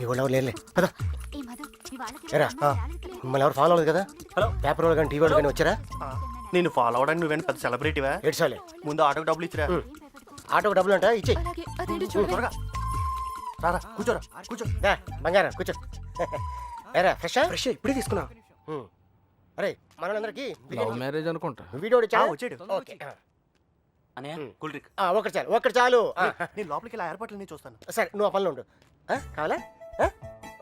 మీ వాళ్ళు ఎవరు లేరులే కదా ఎరా మిమ్మల్ని ఎవరు ఫాలో అవ్వదు కదా. హలో, పేపర్ వాళ్ళు కానీ టీవీ వాళ్ళు కానీ వచ్చారా? నేను ఫాలో అవడానికి నువ్వేనా పెద్ద సెలబ్రిటీవా? ఏడ్చాలే. ముందు ఆటోకి డబ్బులు ఇచ్చిరా. ఆటోకి డబ్బులు అంట ఇచ్చే. త్వరగా రారా, కూర్చోరా, కూర్చో. బంగారం కూర్చో. ఎరా ఫ్రెషా? ఫ్రెష్ ఇప్పుడే తీసుకున్నా. అరే మనోళ్ళందరికీ లవ్ మ్యారేజ్ అనుకుంటా. వీడియో వచ్చాడు. ఓకే అనే కూల్ డ్రింక్. ఒకటి చాలు ఒకటి చాలు. నేను లోపలికి ఇలా ఏర్పాట్లు నేను చూస్తాను. సరే నువ్వు ఆ పనిలో ఉండు. కావాలా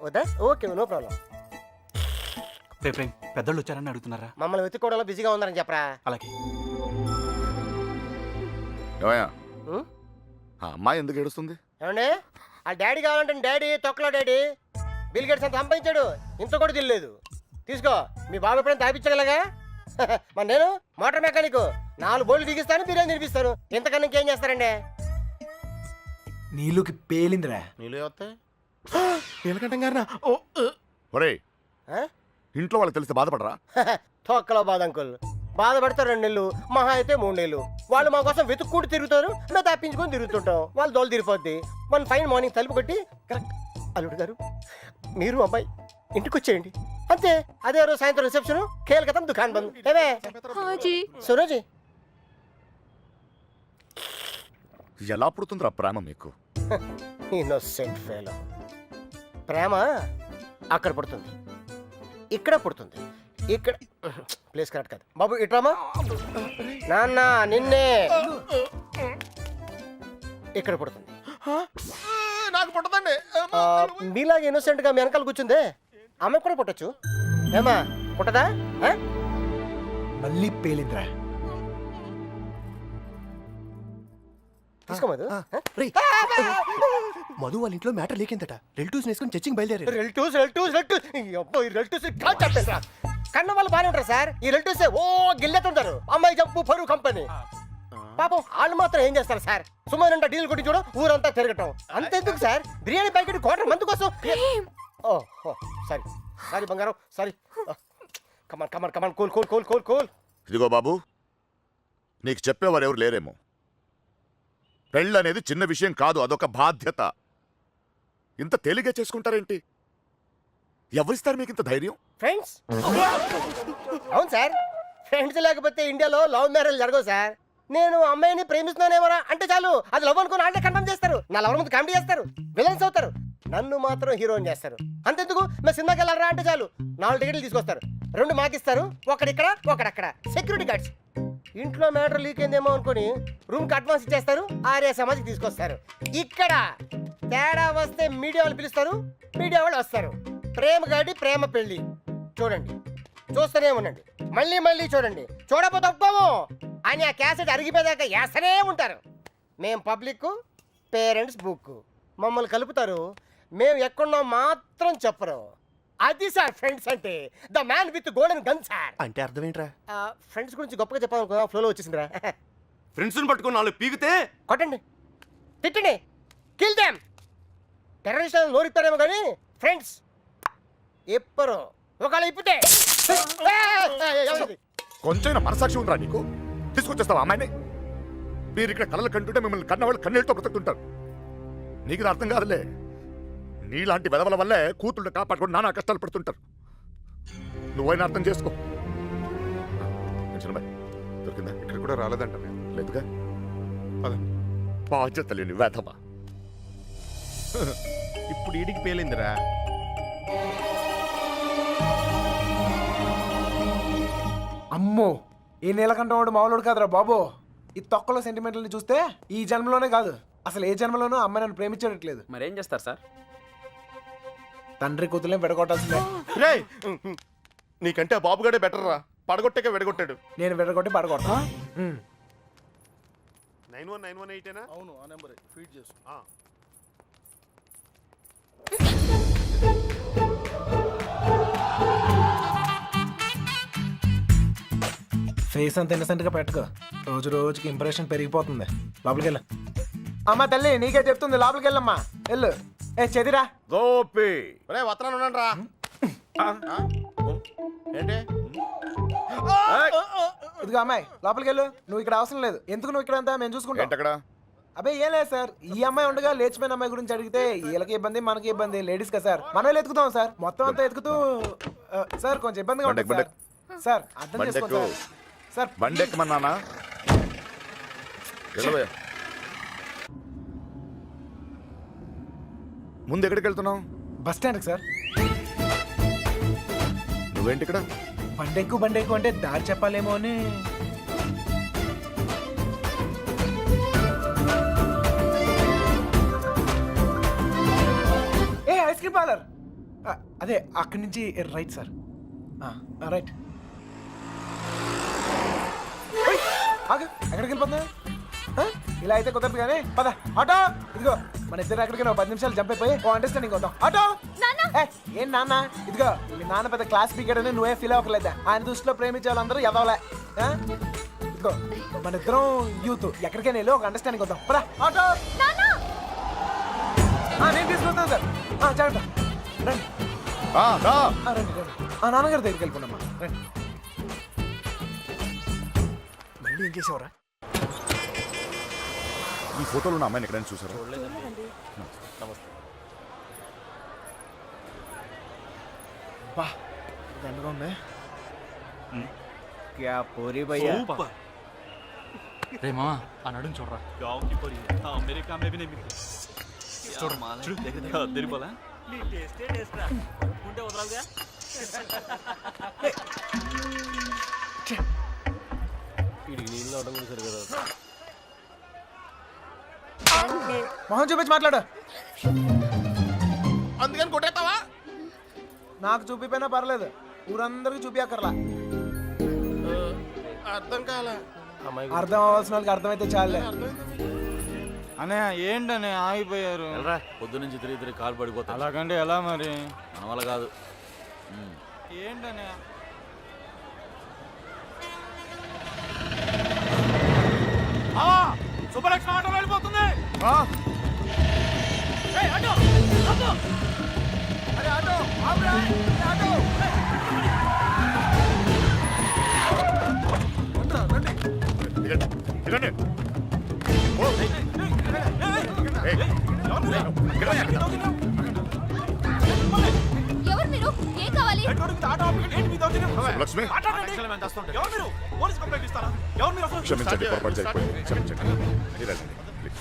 వద్దా? Okay no problem. రేపు పెద్దోళ్ళు వచ్చారని అడుగుతున్నారా? మమ్మల్ని వెతుక్కోవడంలో బిజీగా ఉన్నారని చెప్పరా. అలాగే. ఏమయ్యా ఉం? ఆ అమ్మాయి ఎందుకు ఏడుస్తుంది? ఏమండి ఆ డాడీ కావాలంటే డాడీ తొక్కలో డాడీ బిల్ గేట్స్ అంత సంపాదించాడు, ఇంత కూడా తెలియలేదు. తీసుకో మీ బాబు ఎప్పుడైనా తాపించగలగా. మరి నేను మోటార్ మెకానిక్, 4 బోల్లు దిగిస్తాను, బిర్యానీ తినిపిస్తాను. ఇంతకన్నా ఇంకేం చేస్తారండి? నీళ్ళకి పేలిందిరా. నీళ్ళు వస్తాయి. నీలకంఠం గారినా? ఒరేయ్, ఇంట్లో వాళ్ళకి తెలిస్తే బాధపడరా? తొక్కలో బాధ అంకుల్. బాధపడతారు 2 నెలలు, మహా అయితే 3 నెలలు. వాళ్ళు మా కోసం వెతుక్కుంటూ తిరుగుతారు, మేము తప్పించుకొని తిరుగుతుంటాం. వాళ్ళు దోలు తిరిగిపోద్ది. వన్ ఫైన్ మార్నింగ్ తలుపు కొట్టి కరెక్ట్ అల్లుడు గారు మీరు అబ్బాయి ఇంటికి వచ్చేయండి అంతే. అదే రోజు సాయంత్రం రిసెప్షన్, కేల్కతం దుకాన్ బంద్. ఏమే సురోజీ ఎలా పుడుతుందిరా ప్రేమ మీకు? Innocent fellow. ప్రేమ అక్కడ పుడుతుంది, ఇక్కడ పుడుతుంది. ఇక్కడ ప్లేస్ కరెక్ట్ కాదు బాబు. ఇట్రామా నాన్న నిన్నే. ఇక్కడ పుడుతుంది. నాకు పుట్టదండి. మీలాగా ఇన్నోసెంట్ గా మీ వెనకాల కూర్చుందే ఆమె కూడా పుట్టచ్చు. ఏమా పుట్టదా? మళ్ళీ పేలిందిరా. తీసుకో మధు. మధు వాళ్ళ ఇంట్లో మ్యాటర్ లేకిందట. రిలేటివ్స్ వేసుకొని చర్చికి బయలుదేరారు. రిలేటివ్స్ కన్న వాళ్ళు బాగానే ఉంటారు సార్. ఈ రిలేటివ్స్ ఓ గిల్లెతుంటారు. అమ్మాయి జంపు పరువు కంపెనీ. పాపం వాళ్ళు మాత్రం ఏం చేస్తారు సార్? సుమారు డీల్ కొట్టి చూడ ఊరంతా తిరగటం. అంతెందుకు సార్, బిర్యానీ ప్యాకెట్ ₹250 కోసం. ఓ సారీ సారీ బంగారం sorry. Come on come on come on cool cool cool cool cool. ఇదిగో బాబు, నీకు చెప్పేవారు ఎవరు లేరేమో. పెళ్ళి అనేది చిన్న విషయం కాదు, అదొక బాధ్యత. ఇంత తేలిగ్గా చేసుకుంటారేంటి? ఎవరిస్తారు మీకు ఇంత ధైర్యం? ఫ్రెండ్స్. అవును సార్, ఫ్రెండ్స్ లేకపోతే ఇండియాలో లవ్ మ్యారేజ్ జరగవు సార్. నేను అమ్మాయిని ప్రేమిస్తున్నానేమరా అంటే చాలు, అది లవ్ అనుకుని అంటే కన్ఫర్మ్ చేస్తారు. నా లవర్ ముందు కామెడీ చేస్తారు, విలన్స్ అవుతారు. నన్ను మాత్రం హీరోని చేస్తారు. అంతెందుకు మేము సినిమాకి వెళ్ళారా అంటే చాలు 4 టికెట్లు తీసుకొస్తారు. 2 మాకిస్తారు, ఒకడిక్కడ ఒకడక్కడ. Security guards. ఇంట్లో మ్యాటర్ లీక్ అయిందేమో అనుకుని రూమ్కి అడ్వాన్స్ ఇచ్చేస్తారు, ఆర్య సమాజ్కి తీసుకొస్తారు. ఇక్కడ తేడా వస్తే మీడియా వాళ్ళు పిలుస్తారు, మీడియా వాళ్ళు వస్తారు. ప్రేమ గాడి ప్రేమ పెళ్లి చూడండి, చూస్తూనే ఉండండి, మళ్ళీ మళ్ళీ చూడండి. చూడకపోతే ఒప్పుకోము అని ఆ క్యాసెట్ అరిగిపోయాక వేస్తూనే ఉంటారు. మేము పబ్లిక్, పేరెంట్స్ బుక్. మమ్మల్ని కలుపుతారు, మేము ఎక్కడున్నాం మాత్రం చెప్పరు. అది సార్ ఫ్రెండ్స్ అంటే. The man with golden gun sir. అంటే అర్థం ఏంట్రా? ఫ్రెండ్స్ గురించి గొప్పగా చెప్పాలనుకో ఫ్లోలో వచ్చేసిందిరా. ఫ్రెండ్స్ని పట్టుకుని 4 పీకితే కొట్టండి, తిట్టండి, కిల్ దెమ్. టెర్రరిస్ట్ నోరిస్తారేమో కానీ ఫ్రెండ్స్ ఎప్పరు. ఒకవేళ ఇప్పితే కొంచెం మనసాక్షి ఉందిరా నీకు? తీసుకొచ్చేస్తావా అమ్మాయిని? మీరు ఇక్కడ కళ్ళలు కంటుంటే మిమ్మల్ని కన్నవాళ్ళు కన్నీళ్ళతో బ్రతుకుతుంటారు. నీకు ఇది అర్థం కాదులే. నీలాంటి వెదవల వల్లే కూతుళ్ళు కాపాడుకొని నానా కష్టాలు పడుతుంటారు. నువ్వైనా అర్థం చేసుకో. దొరికిందా? ఇక్కడ కూడా రాలేదంట. లేదుగా. బాధ్యత లేని వేధవా. ఇప్పుడు ఈడికి పేలిందిరా. అమ్మో, ఈ నీలకంఠం వాడు మామూలుడు కాదురా బాబు. ఈ తొక్కలో సెంటిమెంట్లని చూస్తే ఈ జన్మలోనే కాదు, అసలు ఏ జన్మలోనూ అమ్మాయి నన్ను ప్రేమించట్లేదు. మరేం చేస్తారు సార్? తండ్రి కూతుర్లే విడగొట్టాల్సిందే. రే, నీకంటే బాబుగాడే బెటర్ రా. పడగొట్టాక విడగొట్టాడు. నేను విడగొట్టి పడగొట్టా. 91918 అవును, ఆ నెంబర్ ఫీడ్ చేసు. ఫేస్ అంత ఇన్నసెంట్ గా పెట్టుకో, రోజు రోజుకి ఇంప్రెషన్ పెరిగిపోతుంది. లోపలికి వెళ్ళు. అమ్మా తల్లి నీకే చెప్తుంది, లోపలికి వెళ్ళమ్మా. వెళ్ళు. చదిరా గోపి. రే వత్రాన్ని ఉన్నాను రా. ఏంటి? ఇదిగో అమ్మాయి లోపలికి వెళ్ళు. నువ్వు ఇక్కడ అవసరం లేదు. ఎందుకు నువ్వు ఇక్కడ అంతా మేము చూసుకుంటాం. ఏంటక్కడ? అబ్బాయి ఏం లేదు సార్, ఈ అమ్మాయి ఉండగా లేచిపోయిన అమ్మాయి గురించి అడిగితే వీళ్ళకి ఇబ్బంది మనకి ఇబ్బంది, లేడీస్ కదా సార్, మనం ఎత్తుకుతాం సార్, మొత్తం అంతా ఎత్తుకుతూ సార్ కొంచెం ఇబ్బందిగా ఉంటుంది సార్. సార్ అర్థం చేసుకోండి సార్. సార్ బండెక్కమన్నానా వెళ్ళబోయా ముందు ఎక్కడికి వెళ్తున్నావు? బస్ స్టాండ్కి సార్. నువ్వేంటి ఇక్కడ? బండెక్కు అంటే దారి చెప్పాలేమో అని. ఏ ఐస్ క్రీమ్ పార్లర్, అదే అక్కడి నుంచి రైట్ సార్. రైట్. ఆగు, ఎక్కడికి వెళ్ళిపోతున్నా? ఇలా అయితే కుదరదు కానీ పద. ఆటో ఇదిగో, మన ఇద్దరు ఎక్కడికి 10 నిమిషాలు జంప్ అయిపోయి అండర్స్టాండింగ్ అవుతాం. ఆటో ఏం నాన్న, ఇదిగో మీ నాన్న పెద్ద క్లాస్ స్పీకర్ అని నువ్వే ఫీల్ అవ్వలేదా? ఆయన దృష్టిలో ప్రేమించే వాళ్ళందరూ ఎదవలే. ఇదిగో మన ఇద్దరం యూత్, ఎక్కడికైనా వెళ్ళి ఒక అండర్స్టాండింగ్ అవుతాం. పద ఆటో. నేను తీసుకుంటాను సార్, జాగ్రత్త. రండి రండి రండి. నాన్నగారి దగ్గరికి వెళ్ళిపోండమ్మా, రండి. మళ్ళీ ఏం చేసేవరా? ఈ ఫోటోలో ఉన్న అమ్మాయిని ఎక్కడైనా చూసారా? బా దండగా ఉంది. క్యా పోరీ భయ్యా. రే మామా ఆ నడుం చూడరా. गांव की परी है हाँ मेरे काम में भी नहीं मिलती చూడు देखा तेरी बोला नी टेस्ट टेस्ट रा ఉంటే వదరాలుగా వీడికి నీళ్ళు అవడం కూడా సరిగా రాదు. మొహం చూపించి మాట్లాడు. అందుకని కొట్టేస్తావా? నాకు చూపిపోయినా పర్లేదు, ఊరందరికి చూపించక్కర్లా. అర్థం కాలే. అర్థం అవ్వాల్సిన వాళ్ళకి అర్థమైతే చాలే. అనే ఏంటనే ఆగిపోయారు? పొద్దు నుంచి తిరిగి కాలు పడిపోతా. అలాగంటే ఎలా మరి? మన వల్ల కాదు. ఏంటనే సుబ్బలక్ష్మి ఆటో వెళ్ళిపోతుంది దిగండి, దిగండి. ఓ, ఏయ్, ఎవరు మీరు? ఏం కావాలి? లక్ష్మి క్షమించండి, పొరపాటు జరిగిపోయింది, క్షమించండి. మీరు వెళ్ళండి, ప్లీజ్.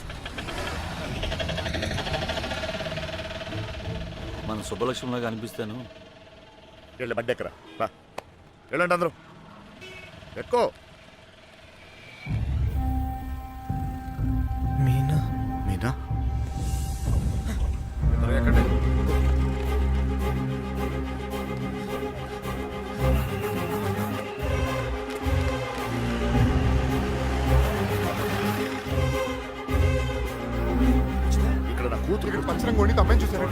మన సుబ్బలక్ష్మిలాగా అనిపిస్తాను. వెళ్ళి బండి ఎక్కరా, రా. వెళ్ళండి అందరూ, ఎక్కువ. మీనా మీనా ఇక్కడ నా కూతురు పంచరం కొని తమ్మని చూసారా?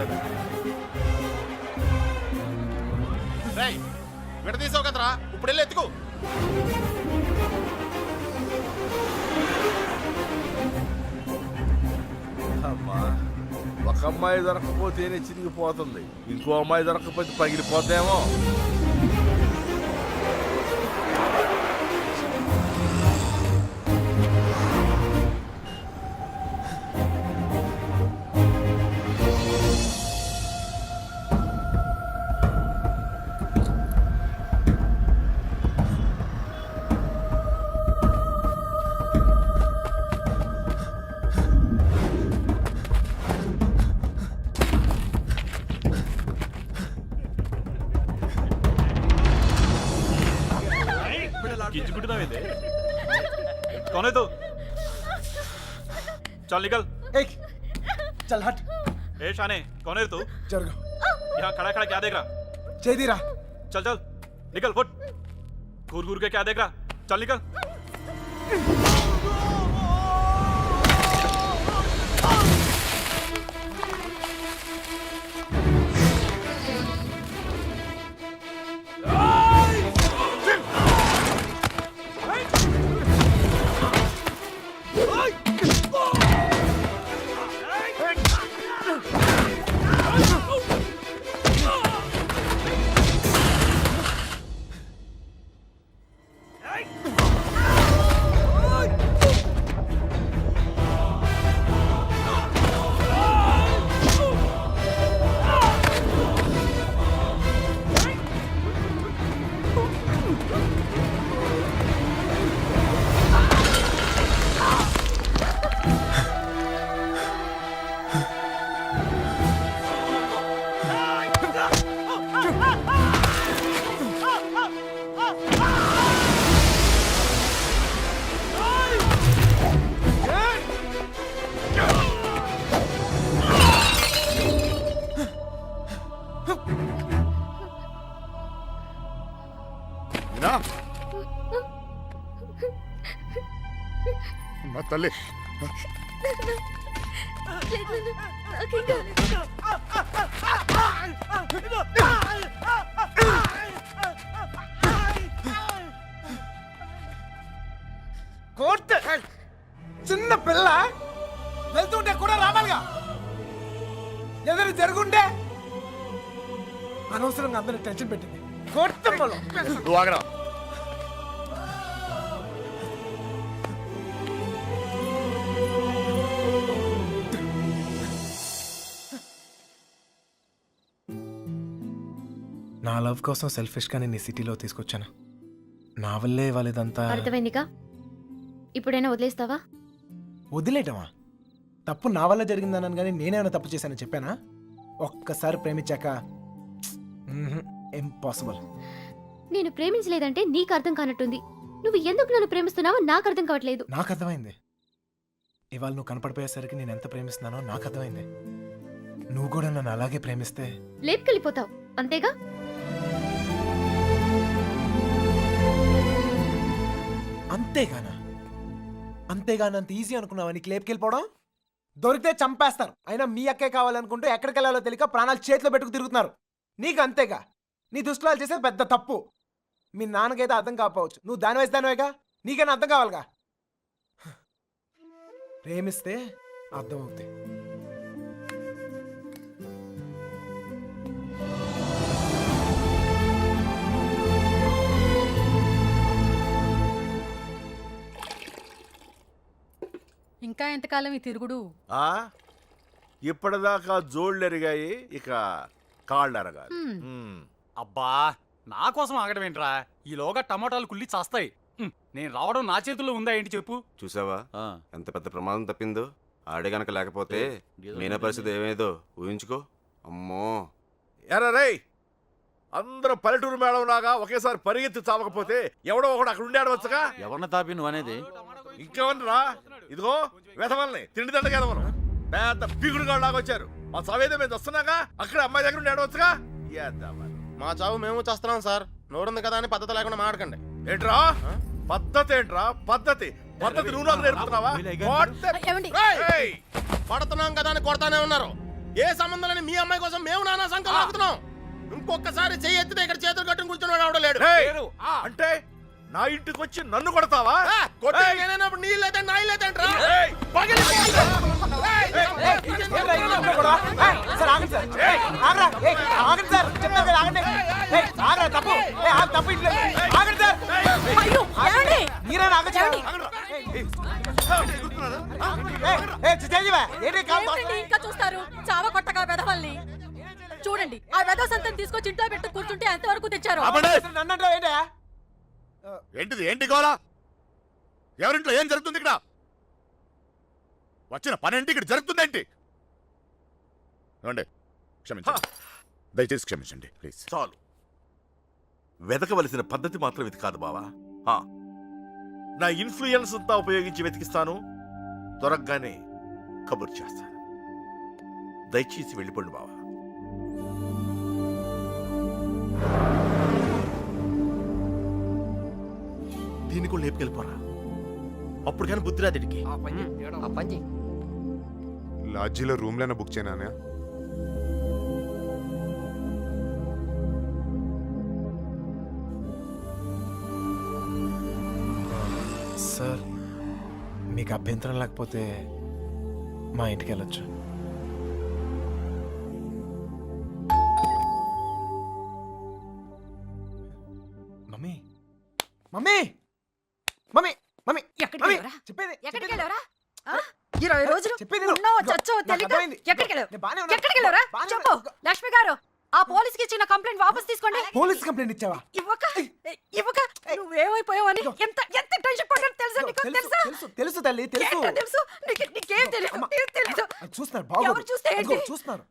విడదీసావు కదరా, ఇప్పుడు వెళ్ళి ఎత్తుకో. అమ్మా, ఒక అమ్మాయి దొరకకపోతేనే చిరిగిపోతుంది, ఇంకో అమ్మాయి దొరకకపోతే పగిలిపోతేమో. गिंजुకుంటున్నావేంటి कौन है तू चल निकल ఏయ్ చల్ హట్. ए शाने कौन है तू జరుగు. यहाँ खड़ा खड़ा क्या देख रहा చేదిరా. चल चल निकल फुट घूर घूर के क्या देख रहा चल निकल మా తల్లి నాకేం కాలేదు. కోర్టు చిన్న పిల్ల వెళ్తుంటే కూడా రావాలిగా. ఏదైనా జరుగుంటే అనవసరంగా అందరూ టెన్షన్ పెట్టింది. కోర్టు నువ్వు ఆగరా. నా లవ్ కోసం సెల్ఫిష్ గానే నీ సిటీలో తీసుకొచ్చాను. నా వల్లే వాళ్ళదంతా అర్థమైందిగా. ఇప్పుడైనా వదిలేస్తావా? వదిలేయటమా? తప్పు నా వల్ల జరిగిందన్నాను కానీ నేనేమైనా తప్పు చేశానని చెప్పానా? ఒక్కసారి ప్రేమించాక ఇంపాసిబుల్. నేను ప్రేమించలేదంటే నీకు అర్థం కానట్టుంది. నువ్వు ఎందుకు నన్ను ప్రేమిస్తున్నావో నాకు అర్థం కావట్లేదు. నాకు అర్థమైంది. ఇవాళ నువ్వు కనపడిపోయేసరికి నేను ఎంత ప్రేమిస్తున్నానో నాకు అర్థమైంది. నువ్వు కూడా నన్ను అలాగే ప్రేమిస్తే లేపుకెళ్ళిపోతావు అంతేగా. అంతేగానా? అంతేగానంత ఈజీ అనుకున్నావా నీకు లేపుకెళ్ళిపోవడం? దొరికితే చంపేస్తారు. అయినా మీ అక్కే కావాలనుకుంటూ ఎక్కడికి వెళ్ళాలో తెలియక ప్రాణాలు చేతిలో పెట్టుకు తిరుగుతున్నారు. నీకు అంతేగా. నీ దుస్తులు చేసేది పెద్ద తప్పు. మీ నాన్నకైతే అర్థం కాకపోవచ్చు, నువ్వు దాని వయసు దానివేగా, నీకైనా అర్థం కావాలిగా. ప్రేమిస్తే అర్థం అవుతాయి. ఇంకా ఎంతకాలం ఈ తిరుగుడు? ఆ ఇప్పటిదాకా జోళ్ళు ఎరిగాయి, ఇక కాళ్ళు ఎరగాలి. అబ్బా నా కోసం ఆగడం ఏంట్రా? ఈలోగా టమాటాలు కుళ్ళి చేస్తాయి. నేను రావడం నా చేతుల్లో ఉందా ఏంటి చెప్పు? చూసావా ఎంత పెద్ద ప్రమాదం తప్పిందో. ఆడే గనక లేకపోతే మీనా పరిస్థితి ఏమేదో ఊహించుకో. అమ్మో ఎరా రేయ్, అందరూ పల్లెటూరు మేడం లాగా ఒకేసారి పరిగెత్తి చావకపోతే ఎవడో ఒకడు అక్కడ ఉండి ఆడవచ్చుగా. ఎవరిని తాపి నువ్వు అనేది? ఇంకేమన్నా ఇదిగో వెధవల్ని తిండి దండగా ఎదవను పెద్ద పిగుడు లాగా వచ్చారు. మా చవేదో మేము వస్తున్నాగా, అక్కడ అమ్మాయి దగ్గర ఉండి ఆడవచ్చుగా. మా చావు మేము చేస్తున్నాం సార్. నోరుంది కదా అని పద్ధతి లేకుండా మాట్లాడకండి. ఏంట్రా పద్ధతి? ఏంట్రా పద్ధతి? పద్ధతి నువ్వు నాకు నేర్పుతున్నావా? ఏమండి? ఏయ్! పడుతున్నాం కదా అని కొడతానే ఉన్నారు. ఏ సంబంధం లేని మీ అమ్మాయి కోసం మేము నానా సంఖ్యలో ఆగుతున్నాం. ఇంకొకసారి చెయ్యి ఎత్తితే ఇక్కడ చేతులు కట్టుకుని కూర్చొని వాడు లేడు. ఏయ్! అంటే నా ఇంటికి వచ్చి నన్ను కొడతావా? నేనప్పుడు నీళ్ళైతే నా ఇల్లేదంట్రా. ఏయ్! అయ్యో, ఏమండి? ఏమిటండి ఇంకా చూస్తారు? చావ కొట్టగా వెధవల్ని చూడండి. ఆ వెధవ సంతని తీసుకొచ్చి ఇంట్లో పెట్టు కూర్చుంటే ఎంతవరకు తెచ్చారు? ఏంటిది? ఏంటి గోలా? ఎవరింట్లో ఏం జరుగుతుంది ఇక్కడ? వచ్చిన పనేంటి ఇక్కడ జరుగుతుందేంటి? ఏమండి క్షమించండి, దయచేసి క్షమించండి ప్లీజ్. చాలు. వెతకవలసిన పద్ధతి మాత్రం ఇది కాదు బావా. నా ఇన్ఫ్లుయెన్స్ అంతా ఉపయోగించి వెతికిస్తాను. దొరకగానే కబుర్ చేస్తాను. దయచేసి వెళ్ళిపోండి బావా. దీన్ని కూడా లేపుకెళ్ళిపోరా. అప్పుడు కానీ బుద్ధి రాదిడికి. లాడ్జీలో రూమ్లైనా బుక్ చేయనా? సార్, మీకు అభ్యంతరం లేకపోతే మా ఇంటికి వెళ్ళొచ్చు. మమ్మీ మమ్మీ మమ్మీ మమ్మీ ఎక్కడికి మమ్మీ, వెళ్ళావురా? చెప్పేది ఎక్కడికి వెళ్ళారా? 20 రోజులు చెప్పేది విను. ఉన్నావో ఇదిగో, చచ్చావో నాకు తెలీదా? అర్థమైంది. ఎక్కడికి వెళ్ళావు? నేను బాగానే ఉన్నా. ఎక్కడికి వెళ్ళావురా? బాగానే చెప్పు. ఉన్నా. లక్ష్మి గారు, ఆ పోలీస్కి ఇచ్చిన కంప్లైంట్ వాపస్ తీసుకోండి. పోలీస్ కంప్లైంట్ ఇచ్చావా? ఇవ్వక నువ్వేమైపోయావని ఎంత ఎంత టెన్షన్ పడ్డాను తెలుసా నీకు? తెలుసా? తెలుసు తెలుసు తల్లి తెలుసు. ఏంటో తెలుసు? నీకేం తెలియదు? అమ్మ, ఏం తెలీదు? అది చూస్తున్నారు బాగోదు. ఎవరు చూస్తే ఏంటి? అదిగో, చూస్తున్నారు.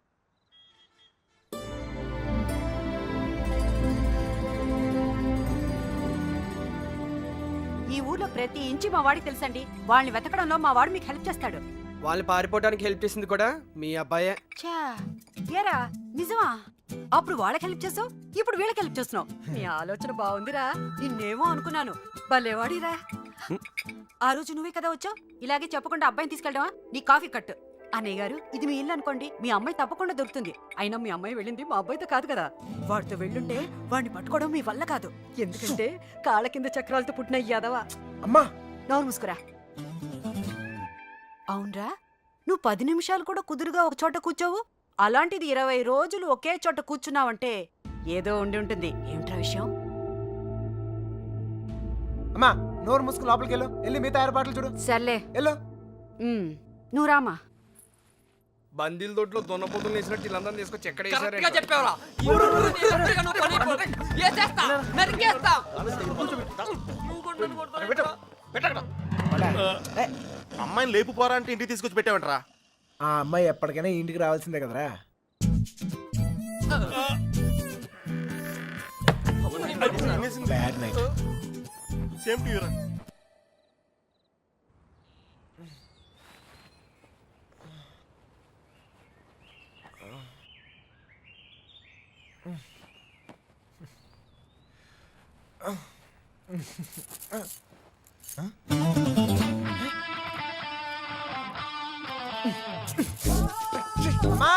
ఈ ఊర్లో ప్రతి ఇంచి మా వాడికి తెలుసండి. వాళ్ళని వెతకడంలో మా వాడు మీకు హెల్ప్ చేస్తాడు. వాళ్ళు పారిపోవడానికి హెల్ప్ చేసింది కూడా మీ అబ్బాయే. ఏరా నిజమా? అప్పుడు వాళ్ళకి హెల్ప్ చేసావు, ఇప్పుడు వీళ్ళకి హెల్ప్ చేస్తున్నావు. నీ ఆలోచన బాగుందిరా. నిన్నేమో అనుకున్నాను. భలేవాడిరా. ఆ రోజు నువ్వే కదా వచ్చావు, ఇలాగే చెప్పకుండా అబ్బాయిని తీసుకెళ్ళడమా? నీ కాఫీ కట్టు. అన్నయ్య గారు, ఇది మీ ఇల్లు అనుకోండి, మీ అమ్మాయి తప్పకుండా దొరుకుతుంది. అయినా మీ అమ్మాయి వెళ్ళింది మా అబ్బాయితో కాదు కదా. వాడితో వెళ్ళుంటే వాడిని పట్టుకోవడం మీ వల్ల కాదు. ఎందుకంటే కాళ్ళ కింద చక్రాలతో పుట్టిన యాదవా. అమ్మా నోరు మూసుకురా. అవునరా, నువ్వు 10 నిమిషాలు కూడా కుదురుగా ఒక చోట కూర్చోవు. అలాంటిది 20 రోజులు ఒకే చోట కూర్చున్నావంటే ఏదో ఉండి ఉంటుంది. ఏమిట్రా విషయం? అమ్మా నోరు మూసుకుని లోపలికి వెళ్ళు. వెళ్ళి మిగతా ఏర్పాట్లు చూడు. సర్లే, వెళ్ళు. నువ్వు రామా. బందీల దొడ్లో దున్నపోతులు వేసినట్టు వీళ్ళందరినీ తీసుకొచ్చి ఎక్కడ అమ్మాయిని లేపు పోరా అంటే ఇంటికి తీసుకొచ్చి పెట్టావంటరా. ఆ అమ్మాయి ఎప్పటికైనా ఇంటికి రావాల్సిందే కదరా. Bad night. సేమ్ టు యూరా. అమ్మా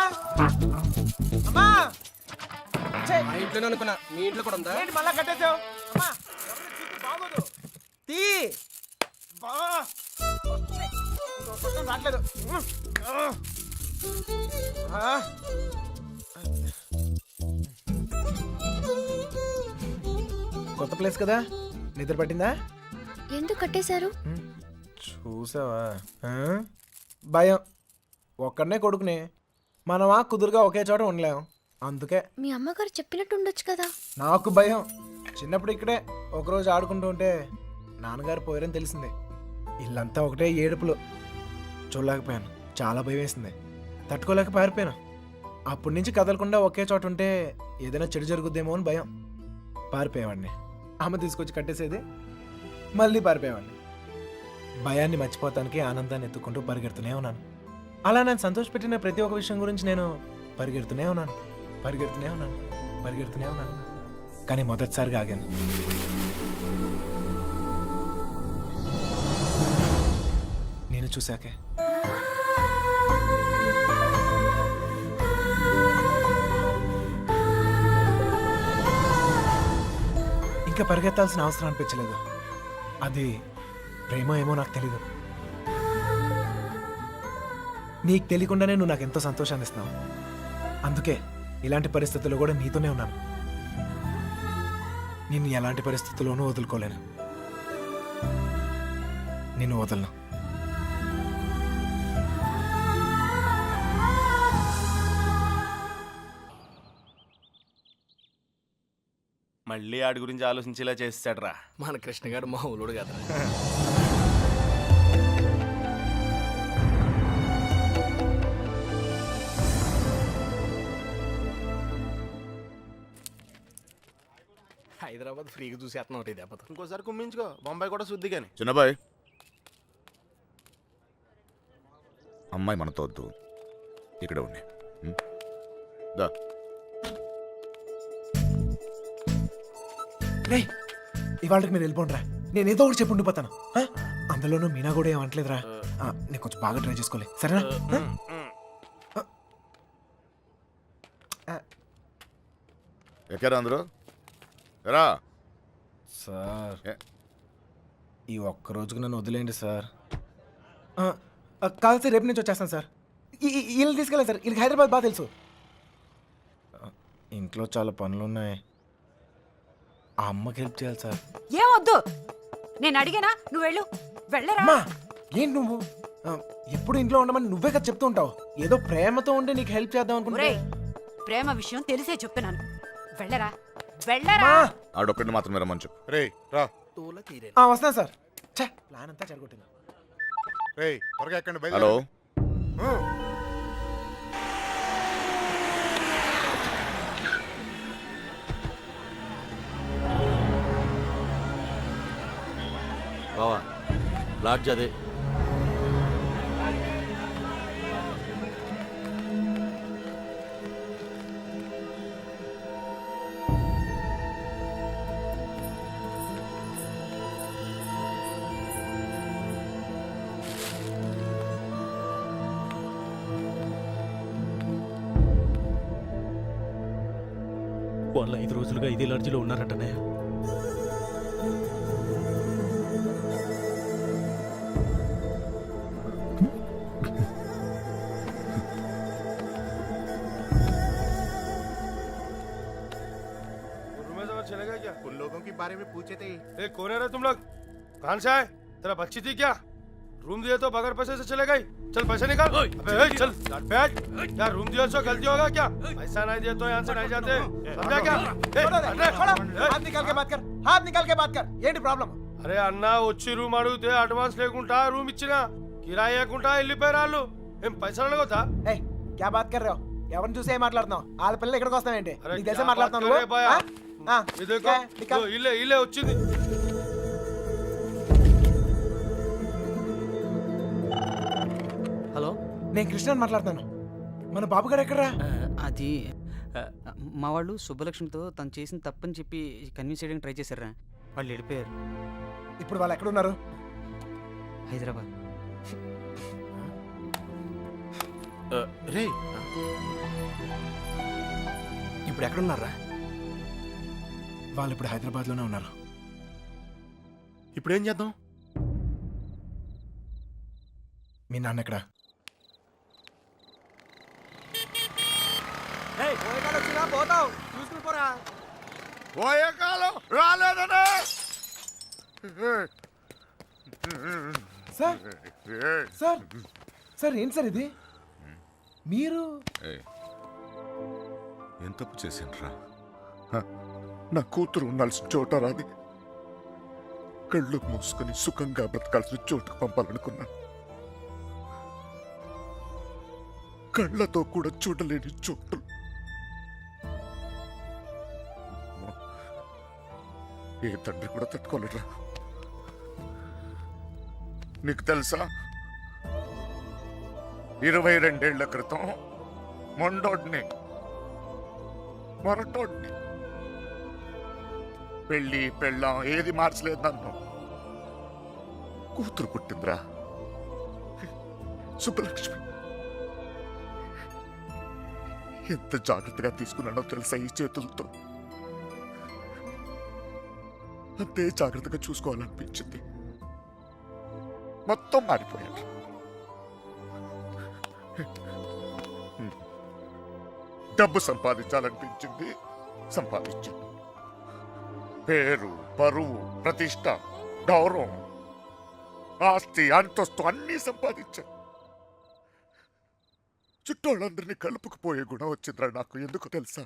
అమ్మా మా ఇంట్లోనే అనుకున్నా, మీ ఇంట్లో కూడా ఉందా? ఏంటి మళ్ళా కట్టేసావు? అమ్మా ఎవరిని చూస్తే బాగోదు. తీ బా రావట్లేదు. కొత్త ప్లేస్ కదా, నిద్ర పట్టిందా? ఎందుకు కట్టేశారు? చూసావా? భయం. ఒక్కడనే కొడుకుని మనమా కుదురుగా ఒకే చోట ఉండలేం, అందుకే. మీ అమ్మగారు చెప్పినట్టు ఉండొచ్చు కదా. నాకు భయం. చిన్నప్పుడు ఇక్కడే ఒకరోజు ఆడుకుంటూ ఉంటే నాన్నగారు పోయారని తెలిసింది. ఇల్లంతా ఒకటే ఏడుపులు. చూడలేకపోయాను, చాలా భయం వేసింది. తట్టుకోలేక పారిపోయాను. అప్పటి నుంచి కదలకుండా ఒకే చోట ఉంటే ఏదైనా చెడు జరుగుద్దేమో అని భయం. పారిపోయేవాడిని. అమ్మ తీసుకొచ్చి కట్టేసేది, మళ్ళీ పారిపోయేవాడిని. భయాన్ని మర్చిపోతానికి ఆనందాన్ని ఎత్తుకుంటూ పరిగెడుతూనే ఉన్నాను. అలా నేను సంతోషపెట్టిన ప్రతి ఒక్క విషయం గురించి నేను పరిగెడుతూనే ఉన్నాను. కానీ మొదటిసారిగా ఆగాను. నేను చూశాకే. ఇంకా పరిగెత్తాల్సిన అవసరం అనిపించలేదు. అది ప్రేమ ఏమో నాకు తెలీదు. నీకు తెలియకుండానే నువ్వు నాకు ఎంతో సంతోషాన్ని ఇస్తున్నావు. అందుకే ఇలాంటి పరిస్థితుల్లో కూడా నీతోనే ఉన్నాను. నిన్ను ఎలాంటి పరిస్థితుల్లోనూ వదులుకోలేను. నిన్ను వదలను. మళ్ళీ ఆడి గురించి ఆలోచించేలా చేస్తాడు రా మన కృష్ణ గారు మా ఊళ్ళోడు కదా. హైదరాబాద్ ఫ్రీగా చూసేస్తున్నావు రే దెబ్బతో. ఇంకోసారి కుమ్మించుకో, బొంబాయి కూడా శుద్ధి కానీ. చిన్నబాయ్, అమ్మాయి మనతో వద్దు, ఇక్కడ ఉండి దా. రే ఇవాళకి మీరు వెళ్ళిపోండిరా. నేను ఏదో ఒకటి చెప్పి ఉండిపోతాను. అందులోనూ మీనా కూడా ఏమంటలేదురా. నేను కొంచెం బాగా ట్రై చేసుకోలే, సరేనా? ఎక్కారా అందరూ? ఎరా సార్ ఈ ఒక్క రోజుకు నన్ను వదిలేండి సార్. కాదు సార్, రేపు నుంచి వచ్చేస్తాను సార్. వీళ్ళు తీసుకెళ్ళాను సార్. వీళ్ళకి హైదరాబాద్ బాగా తెలుసు. ఇంట్లో చాలా పనులు ఉన్నాయి. ఆ అమ్మకి హెల్ప్ చేయాలి సార్. ఏమొద్దు, నేను అడిగానా? నువ్వు వెళ్ళు. వెళ్ళరా. అమ్మా ఏంటి నువ్వు ఎప్పుడు ఇంట్లో ఉండమని నువ్వే కదా చెప్తూ ఉంటావు. ఏదో ప్రేమతో ఉండి నీకు హెల్ప్ చేద్దాం అనుకుంటే. ప్రేమ విషయం తెలిసే చెప్తున్నాను. వెళ్ళరా. ఆడొక్కడిని మాత్రమే రమ్మని చెప్పు. రే రా. వస్తాను సార్. ప్లాన్ అంతా చెడగొట్టింది. రే త్వరగా ఎక్కండి. హలో బావా, లాడ్జ్ అదే. వాళ్ళ 5 రోజులుగా ఇదే లాడ్జిలో ఉన్నారటన్నయ్య. चले गए क्या? उन लोगों के बारे में पूछे थे। ए कौन है रे तुम लोग? कहाँ से आए? तेरा बच्ची थी क्या? रूम दिए तो बगैर पैसे से चले गई? चल पैसे निकाल। अबे ए, चल बैठ। क्या रूम दिया तो गलती होगा क्या? पैसा नहीं दिए तो यहाँ से नहीं जाते। समझा क्या? ए, हाथ निकाल के बात कर, हाथ निकाल के बात कर. ఏంటి ప్రాబ్లం? అరే అన్న వచ్చి రూమ్ అడిగితే అడ్వాన్స్ లేకుండా రూమ్ ఇచ్చినా కిరాయి లేకుండా వెళ్ళిపోయారు వాళ్ళు. ఏం పైసలు అడగొద్దా? ఏయ్ क्या बात कर रहे हो? ఎవరిని చూసి ఏం మాట్లాడుతున్నావు? వాళ్ళ పిల్లలు ఇక్కడికి వస్తావేంటి? అరే నీకు తెలిసే क्या మాట్లాడుతున్నావు बात कर रहे నువ్వు? भैया? ఆ? ये देखो क्या है? निकाल. इले इले వచ్చింది. హలో, నేను కృష్ణని మాట్లాడుతాను. మన బాబు గారు ఎక్కడరా? అది మా వాళ్ళు సుబ్బలక్ష్మితో తను చేసిన తప్పని చెప్పి కన్విన్స్ చేయడానికి ట్రై చేశారా, వాళ్ళు వెళ్ళిపోయారు. ఇప్పుడు వాళ్ళు ఎక్కడ ఉన్నారు? హైదరాబాద్. రే ఇప్పుడు ఎక్కడున్నారా? వాళ్ళు ఇప్పుడు హైదరాబాద్ లోనే ఉన్నారు. ఇప్పుడు ఏం చేద్దాం? మీ నాన్న ఎక్కడ? పోతావు చూసుకుని పోరా. పోయే కాలం రాలేదనే. సార్ సార్ సార్ ఏంటి సార్ ఇది? మీరు ఏం తప్పు చేశానురా? నా కూతురు ఉండాల్సిన చోట రాది కళ్ళు మూసుకొని సుఖంగా బ్రతకాల్సిన చోటుకు పంపాలనుకున్నాను. కళ్ళతో కూడా చూడలేని చోటు. ఏ తండ్రి కూడా తట్టుకోలేరా. నీకు తెలుసా, 22 ఏళ్ల క్రితం మొండోడ్ని మొరటోడ్ని పెళ్ళి పెళ్ళాం ఏది మార్చలేదు నన్ను. కూతురు పుట్టిందిరా, సుబ్బలక్ష్మి. ఎంత జాగ్రత్తగా తీసుకున్నానో తెలుసా ఈ చేతులతో. అంతే జాగ్రత్తగా చూసుకోవాలనిపించింది. మొత్తం మారిపోయాడు. డబ్బు సంపాదించాలనిపించింది, సంపాదించాను. పేరు, పరువు, ప్రతిష్ట, గౌరవం, ఆస్తి, అంతస్తు అన్నీ సంపాదించాను. చుట్టోళ్ళందరినీ కలుపుకుపోయే గుణం వచ్చిందిరా నాకు. ఎందుకు తెలుసా?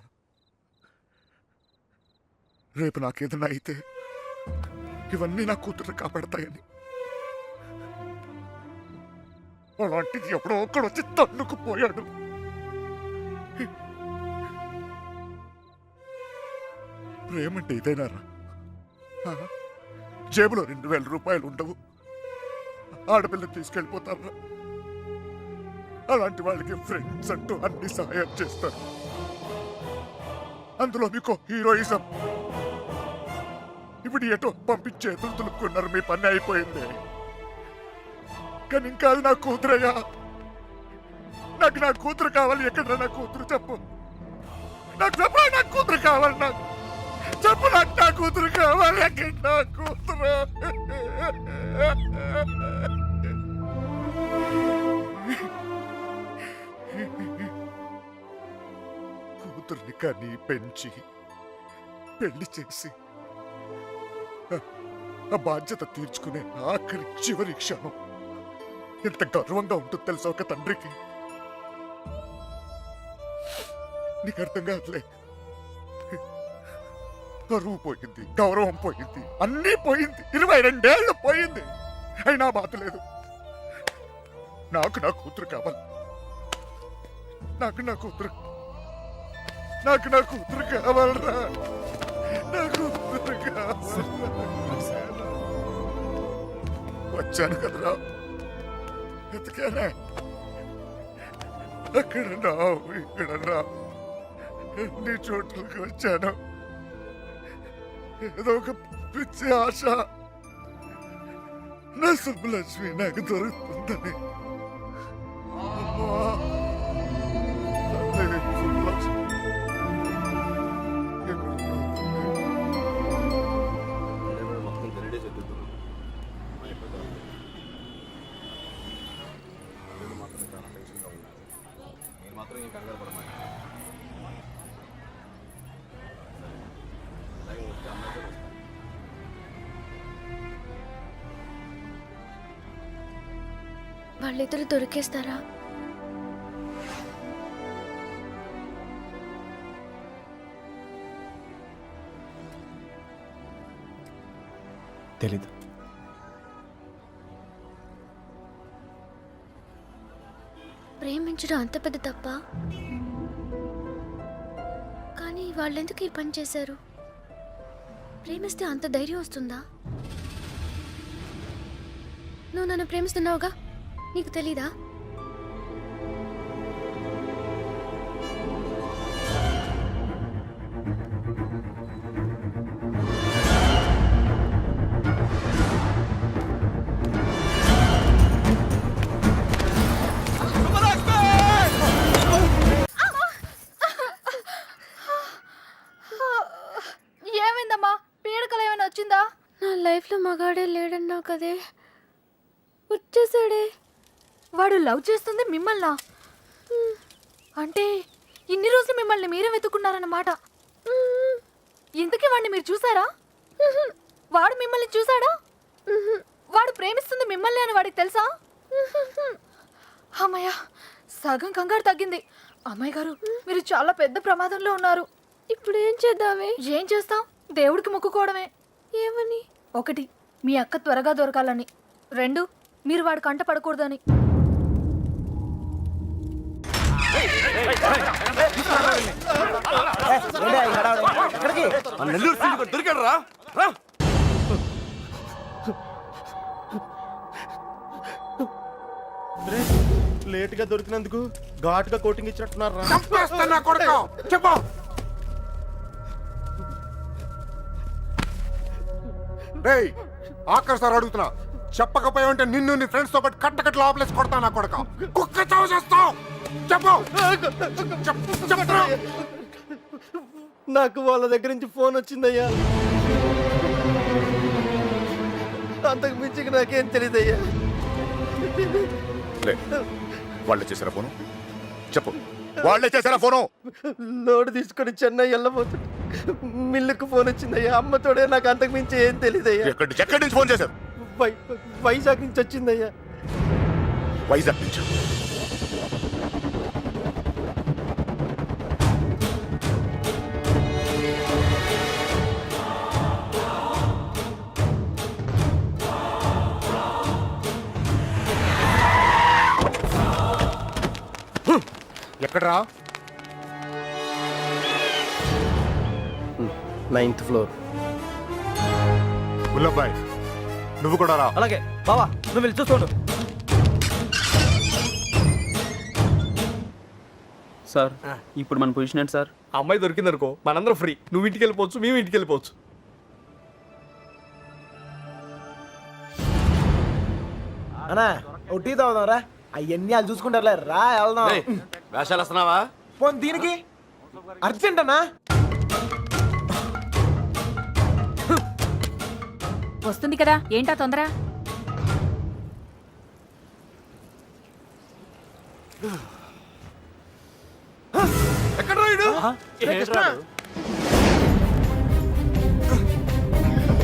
రేపు నాకేదైనా అయితే ఇవన్నీ నా కూతురు కాపాడతాయని. అలాంటిది ఎప్పుడో ఒకడు వచ్చి తన్నుకుపోయాడు. ప్రేమంటే ఇదేనారా? జేబులో 2000 రూపాయలు ఉండవు, ఆడపిల్ల తీసుకెళ్ళిపోతారా? అలాంటి వాళ్ళకి ఫ్రెండ్స్ అంటూ అన్ని సహాయం చేస్తారు. అందులో మీకు హీరోయిజం. ఇప్పుడు ఎటో పంపించే ఎదురు తులుపుకున్నారు. మీ పని అయిపోయింది. కానీ ఇంకా అది నా కూతురయ్యా. నాకు నా కూతురు కావాలి. ఎక్కడ నా కూతురు చెప్పు. నాకు చెప్పు, నా కూతురు కావాలి. నాకు చెప్పు, నాకు నా కూతురు కావాలి. ఎక్కడ నా కూతురు? కూతుర్ని కానీ పెంచి పెళ్లి చేసి ఆ బాధ్యత తీర్చుకునే ఆఖరి చివరి క్షణం ఎంత గర్వంగా ఉంటుంది తెలుసా ఒక తండ్రికి. నీకు అర్థం కాదులే. పరువు పోయింది, గౌరవం పోయింది, అన్నీ పోయింది. 22 ఏళ్ళు పోయింది. అయినా బాధ లేదు. నాకు నా కూతురు కావాలి. నాకు నా కూతురు కావాలరా. నా కూతురు కావాలి. వచ్చాను కదరా, ఎతికానే. అక్కడ నా ఇక్కడ నా ఎన్ని చోట్లకి వచ్చాను. ఏదో ఒక పిచ్చి ఆశ, నా సుబ్బలక్ష్మి నాకు దొరుకుతుందని. సుబ్బలక్ష్మి వాళ్ళిద్దరు దొరికేస్తారా? తెలీదు. ప్రేమించడం అంత పెద్ద తప్ప? కానీ వాళ్ళెందుకు ఈ పని చేశారు? ప్రేమిస్తే అంత ధైర్యం వస్తుందా? నువ్వు నన్ను ప్రేమిస్తున్నావుగా, నీకు తెలీదా? ఏమైందమ్మా? పీడకలు ఏమైనా వచ్చిందా? నా లైఫ్లో మగాడే లేడన్నావు కదే, వచ్చేసాడే. వాడు లవ్ చేస్తుంది మిమ్మల్నా? అంటే ఇన్ని రోజులు మిమ్మల్ని మీరే వెతుకున్నారన్నమాట. ఇంతకీ వాడిని మీరు చూసారా? వాడు మిమ్మల్ని చూసాడా? వాడు ప్రేమిస్తుంది మిమ్మల్ని అని వాడికి తెలుసా? అమ్మయ్య, సగం కంగారు తగ్గింది. అమ్మాయి గారు, మీరు చాలా పెద్ద ప్రమాదంలో ఉన్నారు. ఇప్పుడు ఏం చేద్దామే? ఏం చేస్తాం? దేవుడికి మొక్కుకోవడమే. ఏమని? 1, మీ అక్క త్వరగా దొరకాలని. 2, మీరు వాడి కంట పడకూడదని. దొరికాడు రా. లేట్ గా దొరికినందుకు ఘాటుగా కోటింగ్ ఇచ్చినట్టున్నారు రా. చెప్పు. రేయ్, ఆఖరి సార్ అడుగుతున్నా, చెప్పకపోయా ఉంటే నిన్ను నీ ఫ్రెండ్స్ తో పాటు కట్టకట్లు ఆపలేసి కొడతా నా కొడక. కుక్క చావు చేస్తావు. చెప్పు. చెప్పు. నాకు వాళ్ళ దగ్గర నుంచి ఫోన్ వచ్చిందయ్యా. అంతకు మించి నాకేం తెలియదయ్యా. వాళ్ళే చేశారా ఫోను? చెప్పు, వాళ్ళే చేశారా ఫోను? లోడ్ తీసుకొని చెన్నై వెళ్ళబోతుంది. మిల్లుకు ఫోన్ వచ్చిందయ్యా. అమ్మతోడే, నాకు అంతకు మించి ఏం తెలియదయ్యా. ఎక్కడి నుంచి ఫోన్ చేశారు? వైజాగ్ నుంచి వచ్చిందయ్యా. వైజాగ్ నుంచి. ఎక్కడరా? 9th floor. గుల్లబ్బాయ్, నువ్వు కూడా రా. అలాగే బావా, నువ్వు వెళ్ళి చూసుకోండు. సార్ ఇప్పుడు మన పొజిషన్ ఏంటి సార్? అమ్మాయి దొరికిందనుకో మనందరం ఫ్రీ. నువ్వు ఇంటికి వెళ్ళిపోవచ్చు, మేము ఇంటికి వెళ్ళిపోవచ్చు. అన్నా ఓ టీ తాగుదాం రా. అవన్నీ వాళ్ళు చూసుకుంటారులే, రా వెళ్దాం. వేషాలు వస్తున్నావా? పోనీ దీనికి అర్జెంట్ అన్నా. వస్తుంది కదా, ఏంటా తొందర? ఎక్కడ రాయుడు?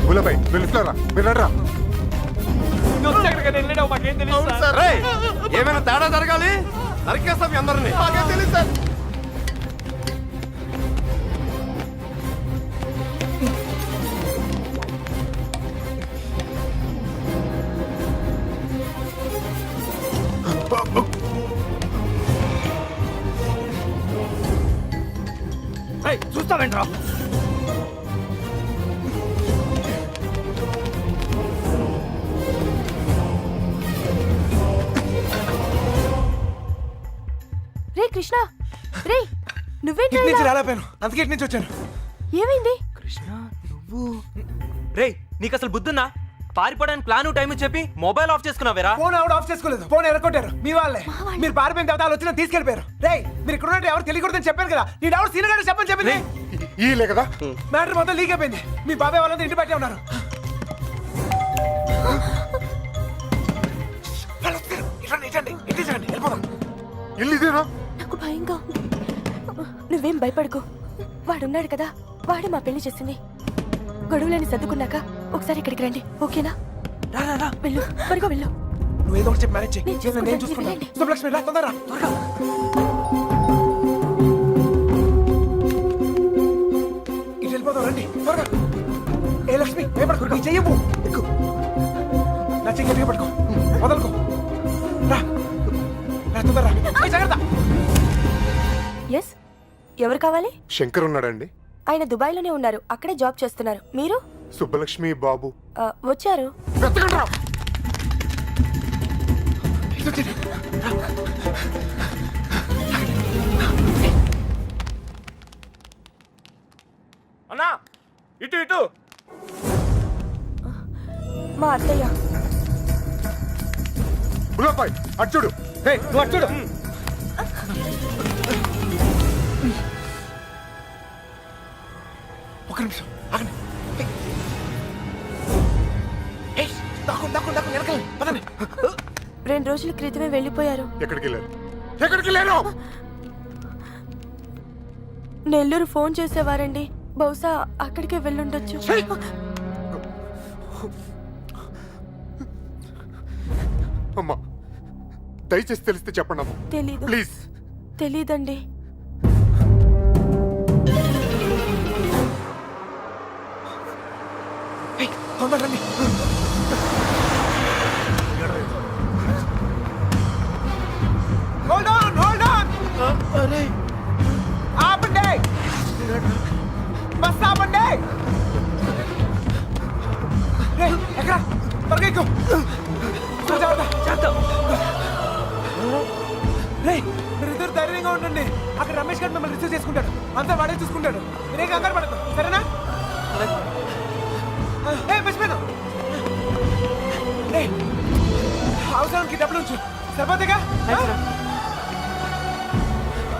గుల్లబ్బాయ్, నువ్వు లిఫ్ట్లో రా. మీరు రండిరా. ఏమైనా తేడా జరగాలి, నరికేస్తాం మీ అందరినీ. తెలియదు సార్. చూస్తావేంట్రా? రే కృష్ణ, రే నువ్వేంటి? ఇటు నుంచి రాలేపోయాను, అందుకే ఇటు నుంచి వచ్చాను. ఏమైంది? కృష్ణ నువ్వు రే, నీకు అసలు బుద్ధున్నా? పారిపోవడానికి ప్లాన్ టైం చెప్పి మొబైల్ ఆఫ్ చేసుకున్నావేరా? ఫోన్ ఎవడు ఆఫ్ చేసుకోలేదు, ఫోన్ ఎరగొట్టారు మీ వాళ్ళే. మీరు పారిపోయిన తర్వాత వాళ్ళు వచ్చిన తీసుకెళ్ళిపోయారు. రే, మీరు ఇక్కడ ఉన్నట్టు ఎవరు తెలియకూడదని చెప్పాను కదా. నీ ఎవరు సీనియర్ గారు చెప్పని చెప్పింది. ఈలే కదా మ్యాటర్ మొత్తం లీక్ అయిపోయింది. మీ బాబాయ్ వాళ్ళంతా ఇంటి బయటే ఉన్నారు. ఇల్లు ఇదేనా? నాకు భయంగా ఉంది. నువ్వేం భయపడకు, వాడున్నాడు కదా, వాడే మా పెళ్లి చేసింది. గొడవలని సర్దుకున్నాక ఒకసారి ఇక్కడికి రండి, ఓకేనా? రా రా రా వెళ్ళు, త్వరగా వెళ్ళు. నువ్వు ఏదో ఒకటి చెప్పి మేనేజ్ నేను చేయి. నేను చూసుకుంటాను. వెళ్ళండి. శుభలక్ష్మి రా, తొందరగా త్వరగా. ఇటు వెళ్ళిపోతావు, రండి త్వరగా. ఏ లక్ష్మి భయపడకు, నీ చెయ్యవు. ఎక్కు, నా చెయ్యి గట్టిగా పట్టుకో, వదలుకో. రా రా, తొందరగా. ఏయ్, జాగ్రత్త. ఎస్, ఎవరు కావాలి? శంకర్ ఉన్నాడండి? ఆయన దుబాయ్లోనే ఉన్నారు, అక్కడే జాబ్ చేస్తున్నారు. మీరు? సుబ్బలక్ష్మి బాబు. వచ్చారు. వెతకండి రా. ఇటు వచ్చేయండి. అన్నా ఇటు ఇటు మా అత్తయ్య. బుల్లపాయ్ అటు చూడు. హే, నువ్వు అటు చూడు. ఒక్క నిమిషం ఆగండి. ఏయ్, దాక్కోండి, దాక్కోండి, దాక్కోండి, వెనకాల పదండి. 2 రోజుల క్రితమే వెళ్ళిపోయారు. ఎక్కడికి వెళ్ళారు? ఎక్కడికి వెళ్ళారు? నెల్లూరు ఫోన్ చేసేవారండి, బహుశా అక్కడికే వెళ్ళుండొచ్చు. అమ్మా, దయచేసి తెలిస్తే చెప్పండి అమ్మా, తెలీదు. ప్లీజ్. తెలీదండి. ఏయ్, తొందరగా రండి. Hold on, hold on. అరే, ఆపండి, బస్ ఆపండి. రేయ్, ఎక్కడ? త్వరగా ఎక్కు. రేయ్, మీరిద్దరు ధైర్యంగా ఉండండి. అక్కడ రమేష్ గారు మిమ్మల్ని రిసీవ్ చేసుకుంటాడు, అంతా వాడే చూసుకుంటాడు. మీరే కంగారు పడదు, సరేనా? మర్చిపోయాను. అవసరానికి డబ్బులు ఉంచు, సరిపోతేగా?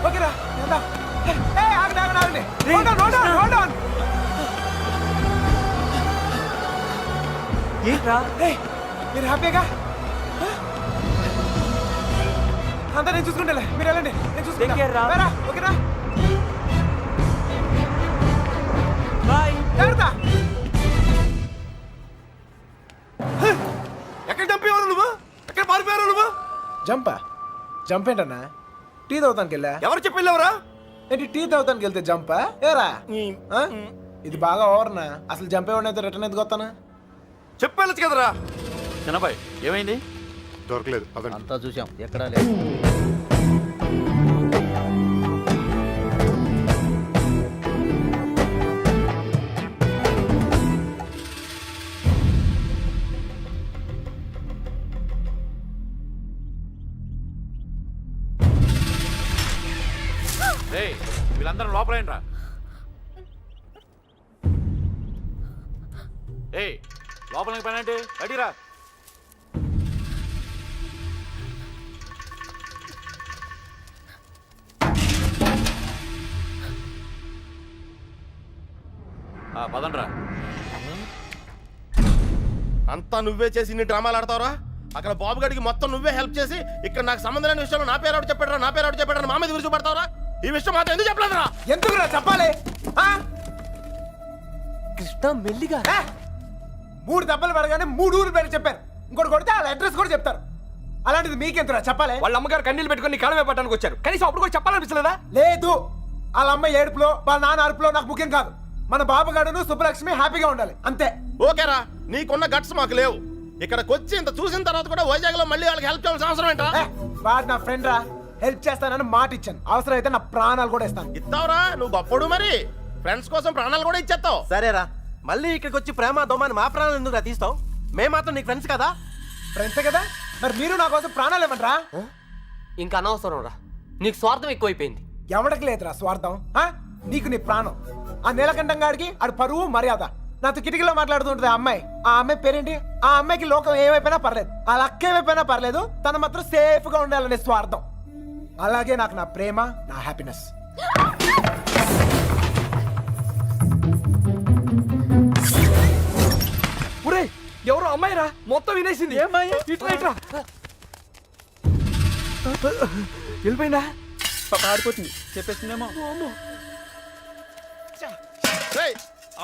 ఓకేరా, వెళ్దాం. ఆగండి, ఆగండి, ఆగండి. Hold on, hold on, hold on. ఏంట్రా? మీరు హ్యాపీగా? అంతా నేను చూసుకుంటా, మీరు వెళ్ళండి, నేను చూసుకుంటా. రా, ఓకేనా? బాయ్. జాగ్రత్త. ఎక్కడ చంపేవారు నువ్వు? ఎక్కడ పారిపోయారు నువ్వు? జంపా? జంప్ ఏంటన్నా? టీ తాగుతానికి వెళ్ళా. ఎవరు చెప్పి వెళ్ళావురా? ఏంటి టీ తాగుతానికి వెళ్తే జంపా? ఏరా, ఆ? ఇది బాగా ఓవర్నా? అసలు జంపేవాడిని అయితే రిటర్న్ ఎందుకు వస్తానా? చెప్పి వెళ్ళచ్చు కదరా. చిన్నబాయ్ ఏమైంది? దొరకలేదు, అదండి. అంతా చూసాం, ఎక్కడా లేదు. రేయ్, వీళ్ళందరూ లోపలేంట్రా. ఏయ్, లోపలికి పని అంటే బయటిరా. పదండ్రా. అంతా నువ్వే చేసి ఇన్ని డ్రామాలు ఆడతావురా? అక్కడ బాబు గడికి మొత్తం నువ్వే హెల్ప్ చేసి ఇక్కడ నాకు సంబంధం లేని విషయంలో నా పేరు ఎవరు చెప్పాడరా, నా పేరు ఎవరు చెప్పాడరా, మా మీద విరుచుపడతావురా? ఈ విషయం మాత్రం ఎందుకు చెప్పలేదురా? ఎందుకురా చెప్పాలి? కృష్ణ మెల్లిగా. 3 దెబ్బలు పడగానే 3 ఊరు పేరు చెప్పారు. ఇంకోటి కొడితే వాళ్ళ అడ్రస్ కూడా చెప్తారు. అలాంటిది మీకెంతరా చెప్పాలి? వాళ్ళ అమ్మగారు కన్నీళ్ళు పెట్టుకొని కాలమే పట్టడానికి వచ్చారు, కనీసం అప్పుడు కూడా చెప్పాలనిపించలేదా? లేదు, వాళ్ళ అమ్మ ఏడుపులో వాళ్ళ నాన్న అరుపులో నాకు ముఖ్యం కాదు. మన బాబుగాడును సుబ్బలక్ష్మి హ్యాపీగా ఉండాలి, అంతే. ఓకేరా, నీకున్న గట్స్ మాకు లేవు. ఇక్కడికి వచ్చి ఇంత చూసిన తర్వాత కూడా వైజాగ్ లో మళ్ళీ వాళ్ళకి హెల్ప్ చేయాల్సిన అవసరం ఏంటా? వాడు నా ఫ్రెండ్ రా, హెల్ప్ చేస్తానని మాట ఇచ్చాను. అవసరం అయితే నా ప్రాణాలు కూడా ఇస్తాను. ఇస్తావురా, నువ్వు గొప్పడు మరి. ఫ్రెండ్స్ కోసం ప్రాణాలు కూడా ఇచ్చేస్తావు. సరేరా, మళ్ళీ ఇక్కడికి వచ్చి ప్రేమ దోమని మా ప్రాణాలు ఎందుకు తీస్తావు? మేము మాత్రం నీకు ఫ్రెండ్స్ కదా? ఫ్రెండ్సే కదా, మరి మీరు నా కోసం ప్రాణాలు ఇవ్వండిరా. ఇంకా అనవసరం రా, నీకు స్వార్థం ఎక్కువైపోయింది. ఎవడికి లేదురా స్వార్థం. నీకు నీ ప్రాణం. ఆ నీలకంఠం గాడికి ఆడు పరువు మర్యాద. నాతో కిటికీలో మాట్లాడుతుంటది ఆ అమ్మాయి. ఆ అమ్మాయి పేరేంటి? ఆ అమ్మాయికి లోకం ఏమైపోయినా పర్లేదు, ఆ లక్క ఏమైపోయినా పర్లేదు, తన మాత్రం సేఫ్ గా ఉండాలనే స్వార్థం. అలాగే నాకు నా ప్రేమ, నా హ్యాపీనెస్. ఎవరో అమ్మాయి రా, మొత్తం వినేసింది. ఏమ్మాయి? ఇట్లా ఇట్లా వెళ్ళిపోయిందా? ఆడిపోతుంది చెప్పేస్తుందేమో. రేయ్,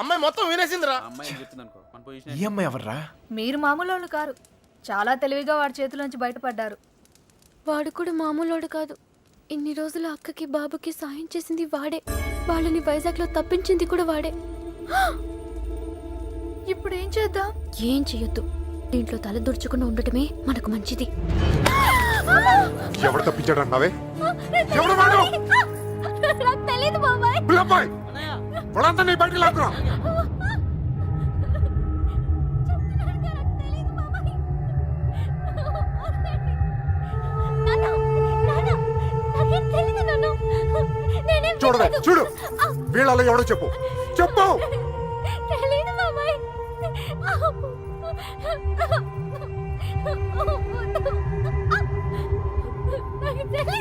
అమ్మాయి మొత్తం వినేసిందిరా. అమ్మాయి చెప్తుంది అనుకో మన ఈ పొజిషన్. అమ్మాయి ఎవర్రా? మీరు మామూలు కారు, చాలా తెలివిగా వాడి చేతిలోంచి బయటపడ్డారు. వాడు కూడా మామూలోడు కాదు. ఇన్ని రోజులు అక్కకి బాబుకి సాయం చేసింది వాడే, వాళ్ళని వైజాగ్ లో తప్పించింది కూడా వాడే. ఇప్పుడు ఏం చేద్దాం? ఏం చెయ్యొద్దు, దీంట్లో తల దుర్చకుండా ఉండటమే మనకు మంచిది. ఎవడు తప్పించాడు అన్నావే? ఎవడు వాడు? తెలీదు బాబాయ్. పిల్లబ్బాయ్, వాడంతా నీ బయటికి లాక్కురా. చూడవే, చూడు, వీళ్ళలో ఎవడో చెప్పు, చెప్పు.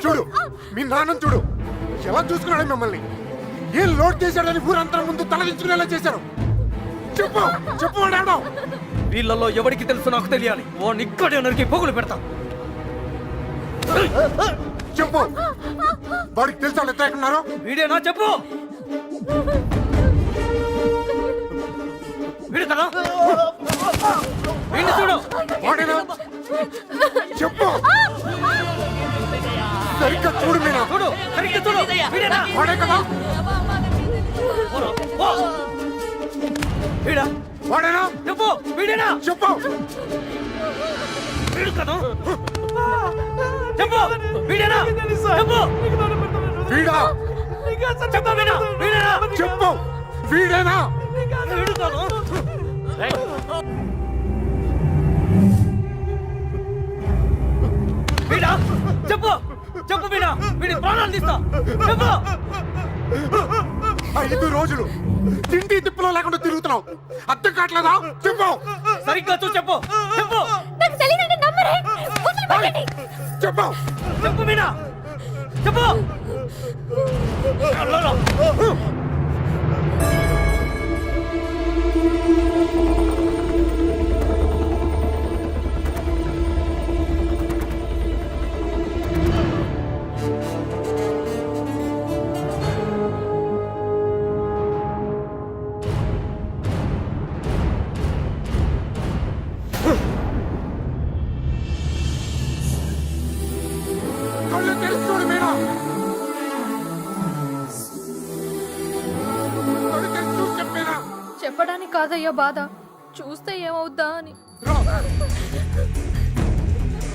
చూడు, మీ నాన్న చూడు ఎలా చూసుకున్నాడు మిమ్మల్ని. ఏం లోడ్ చేశాడని ఊరంతా ముందు తలదించుకునేలా చేశారు. చెప్పు, చెప్పు వాడాడు. వీళ్ళల్లో ఎవరికి తెలుసు నాకు తెలియాలి. ఓ నిక్కడే నరికి పోగులు పెడతా. చెప్పు, వాడికి తెలుసా వాళ్ళు ఎట్లా ఉన్నారు? వీడేనా చెప్పు. వీడు కదా, వీడిని చూడు. వాడేనా చెప్పు. సరిగ్గా చూడు మీనా, చూడు సరిగ్గా చూడు. వీడేనా? వాడే కదా. వీడా? వాడేనా చెప్పు. వీడేనా? చెప్పు. వీడు కదా. చెప్పు. వీడేనా? చెప్పు. వీడా? చెప్పు వీడా? వీడేనా? చెప్పు. వీడేనా? వీడు కదా. వీడా? చెప్పు. చెప్పు వీడా. వీడి ప్రాణాలు తీస్తా. చెప్పు. 5 రోజులు తిండి తిప్పులో లేకుండా తిరుగుతున్నావు, అర్థం కావట్లేదా? చెప్పు. సరిగ్గా చూ. చెప్పు. చెప్పు. చెప్పు. చెప్పు మీనా. చెప్పు. కళ్ళు తెరిచి చూడు మీనా. కళ్ళు తెరిచి చూసి చెప్పేనా. చెప్పడానికి కాదయ్యా బాధ, చూస్తే ఏమవుద్దా అని.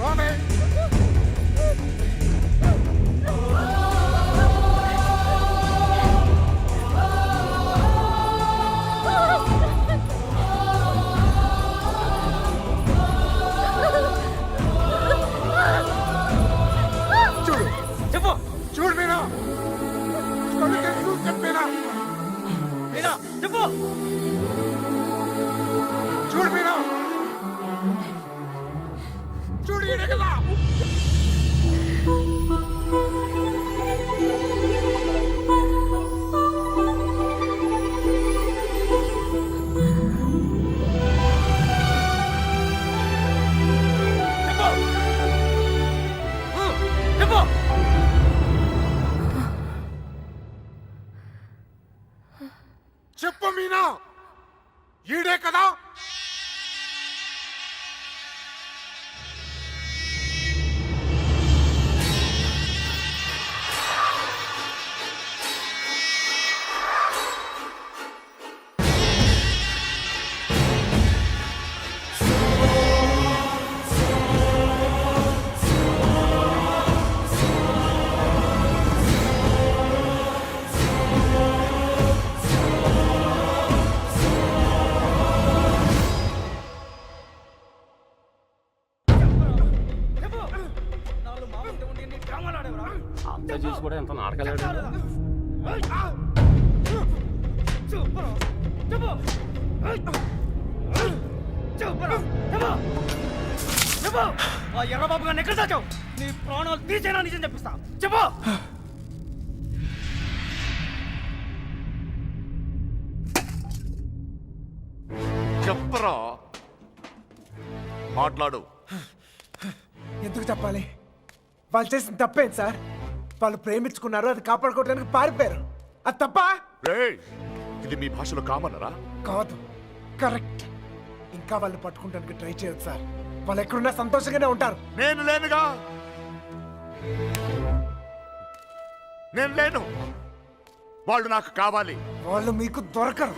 రావే. చూడు, చెప్పు. చూడు మీనా. కళ్ళు తెరిచి చూసి చెప్పేనా. మీనా చెప్పు. చూడు మీనా. చూడు, ఈడే కదా. చెప్పు. చెప్పు మీనా, ఈడే కదా. అంతా చూసి కూడా ఎంత నాటకాలు. ఆ ఎర్రబాబు గారిని ఎక్కడ దాచావు? నీ ప్రాణాలు తీసేనా నిజం చెప్పిస్తా. చెప్పు. చెప్పరా, మాట్లాడు. ఎందుకు చెప్పాలి? వాళ్ళు చేసిన తప్పేంటి సార్? వాళ్ళు ప్రేమించుకున్నారు, అది కాపాడుకోవడానికి పారిపోయారు. అది తప్ప రేయ్, ఇది మీ భాషలో కామన్నరా? కాదు, కరెక్ట్. ఇంకా వాళ్ళు పట్టుకుంటానికి ట్రై చేయొచ్చు సార్. వాళ్ళు ఎక్కడున్నా సంతోషంగానే ఉంటారు. నేను లేనుగా, నేను లేను. వాళ్ళు నాకు కావాలి. వాళ్ళు మీకు దొరకరు.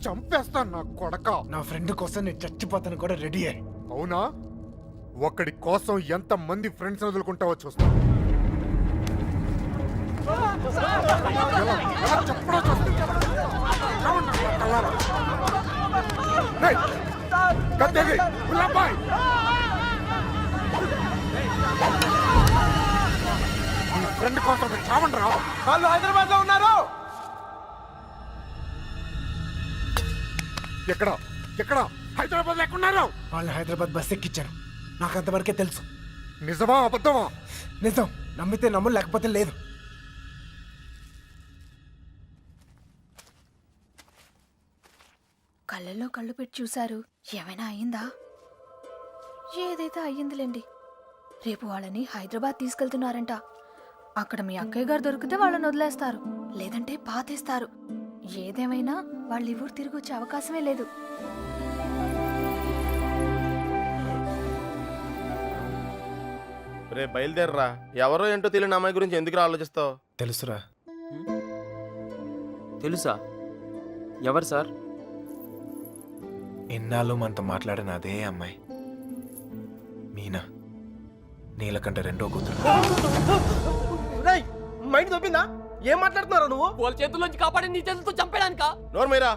చంపేస్తాను నా కొడక. నా ఫ్రెండ్ కోసం నేను చచ్చిపోతాను కూడా రెడీ అయ్యి. అవునా? ఒక్కడి కోసం ఎంత మంది ఫ్రెండ్స్ వదులుకుంటావో చూస్తా. ఫ్రెండ్ కోసం చావండి రా. వాళ్ళు హైదరాబాద్ లో ఉన్నారు. ఎక్కడ ఎక్కడ? హైదరాబాద్ ఎక్కడున్నారు? వాళ్ళు హైదరాబాద్ బస్ ఎక్కించారు. నాకు అంతవరకే తెలుసు. నిజమా అబద్ధమా? నిజం. నమ్మితే నమ్ము, లేకపోతే లేదు. కళ్ళల్లో కళ్ళు పెట్టి చూశారు. ఏమైనా అయ్యిందా? ఏదైతే అయ్యిందిలేండి. రేపు వాళ్ళని హైదరాబాద్ తీసుకెళ్తున్నారంట. అక్కడ మీ అక్కయ్య గారు దొరికితే వాళ్ళని వదిలేస్తారు, లేదంటే పాతేస్తారు. ఏదేమైనా వాళ్ళు ఈ ఊరు తిరిగి వచ్చే అవకాశమే లేదు. రే బయలుదేరరా. ఎవరో ఏంటో తెలియని అమ్మాయి గురించి ఎందుకు ఆలోచిస్తావు? తెలుసురా. తెలుసా? ఎవరు సార్? ఎన్నాళ్ళు మనతో మాట్లాడిన అదే అమ్మాయి, మీనా. నీలకంఠ రెండో కూతురు. మైండ్ దొబ్బిందా? ఏం మాట్లాడుతున్నారా నువ్వు? వాళ్ళ చేతుల్లోంచి కాపాడి నీ చేతులతో చంపడానికా? నోరు మీరా.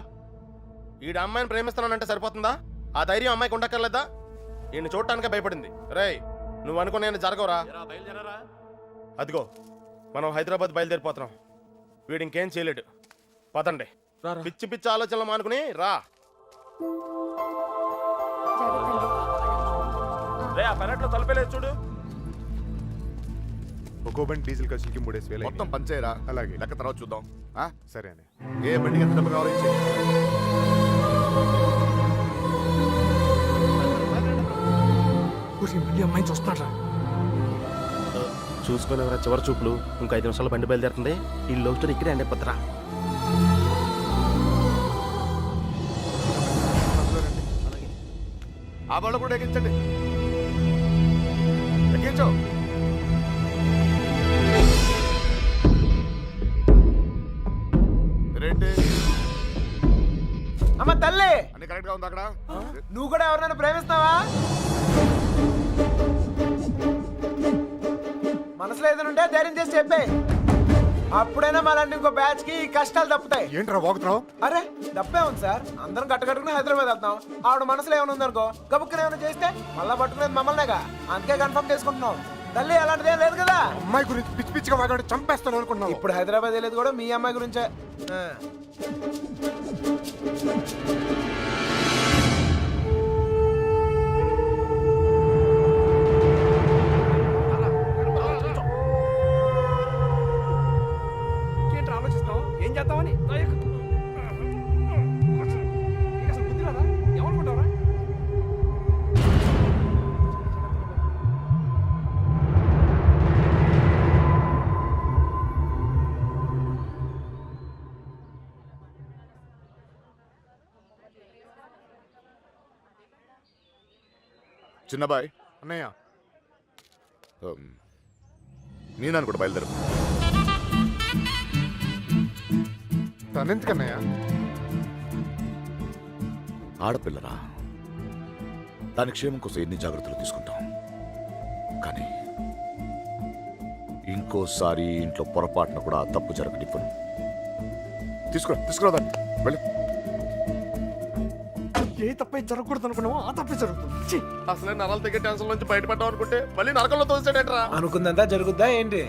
ఈడ అమ్మాయిని ప్రేమిస్తున్నానంటే సరిపోతుందా? ఆ ధైర్యం అమ్మాయికి ఉండక్కర్లేదా? ఈయన చూడటానికే భయపడింది. రేయ్, నువ్వు అనుకునే జరగవురా. అదిగో మనం హైదరాబాద్ బయలుదేరిపోతున్నాం. వీడు ఇంకేం చేయలేడు. పదండి. పిచ్చి పిచ్చి ఆలోచనలు మానుకుని రా. తలపేలేదు చూడు. ఒక్కో బండి డీజిల్ ఖర్చులకి 3,000 మొత్తం పంచేరా. అలాగే లెక్క తర్వాత చూద్దాం. సరే అని ఏ బండికి ఎంత డబ్బు కావాలో ఇచ్చేయ్. అమ్మాయి చూస్తున్నారా? చూసుకుని చివరి చూపులు. ఇంకో 5 నిమిషాలు బండి బయలుదేరుతుంది. ఈ లవ్ స్టోరీ ఇక్కడే అండి పత్రా. ఆ వాళ్ళు కూడా ఎక్కించండి. ఎక్కించు. రేంటి అమ్మ తల్లి, అన్ని కరెక్ట్ గా ఉంది అక్కడ? నువ్వు కూడా ఎవరినైనా ప్రేమిస్తావా? మనసులో ఏదైనా ఉంటే ధైర్యం చేసి చెప్పే. అప్పుడైనా మళ్ళీ ఇంకో బ్యాచ్ కి కష్టాలు తప్పుతాయి. ఏంట్రా వాగుతున్నావు? అరే తప్పే ఉంది సార్. అందరం కట్టుకట్టుకుని హైదరాబాద్ వెళ్తాం. ఆవిడ మనసులో ఏమైనా ఉందనుకో, గబుక్కున ఏమైనా చేస్తే మళ్ళా పట్టుకునేది మమ్మల్నేగా. అందుకే కన్ఫర్మ్ చేసుకుంటున్నాం. తల్లి అలాంటిదేం లేదు కదా. అమ్మాయి గురించి పిచ్చి పిచ్చిగా వాగాడు, చంపేస్తాను అనుకున్నావు. ఇప్పుడు హైదరాబాద్ వెళ్ళేది కూడా మీ అమ్మాయి గురించే. ఆలోచిస్తావు ఏం చేద్దామని? ఏమనుకుంటావరా? చిన్నబాయ్ అన్నయ్య, మీనాను కూడా బయలుదేరు. తనెందుకన్నయ్య? ఆడపిల్లరా, దాని క్షేమం కోసం ఎన్ని జాగ్రత్తలు తీసుకుంటాం. కానీ ఇంకోసారి ఇంట్లో పొరపాటున కూడా ఆ తప్పు జరగనివ్వను. తీసుకురా దాన్ని. వెళ్ళి. ఏ తప్పే జరగకూడదు అనుకున్నావో ఆ తప్పే జరుగుతుంది. అసలే నరాలు తగ్గే టెన్షన్ నుంచి బయటపడ్డాం అనుకుంటే మళ్ళీ నరకంలో తోసాడేట్రా. అనుకుందంతా జరుగుద్దా ఏంటి?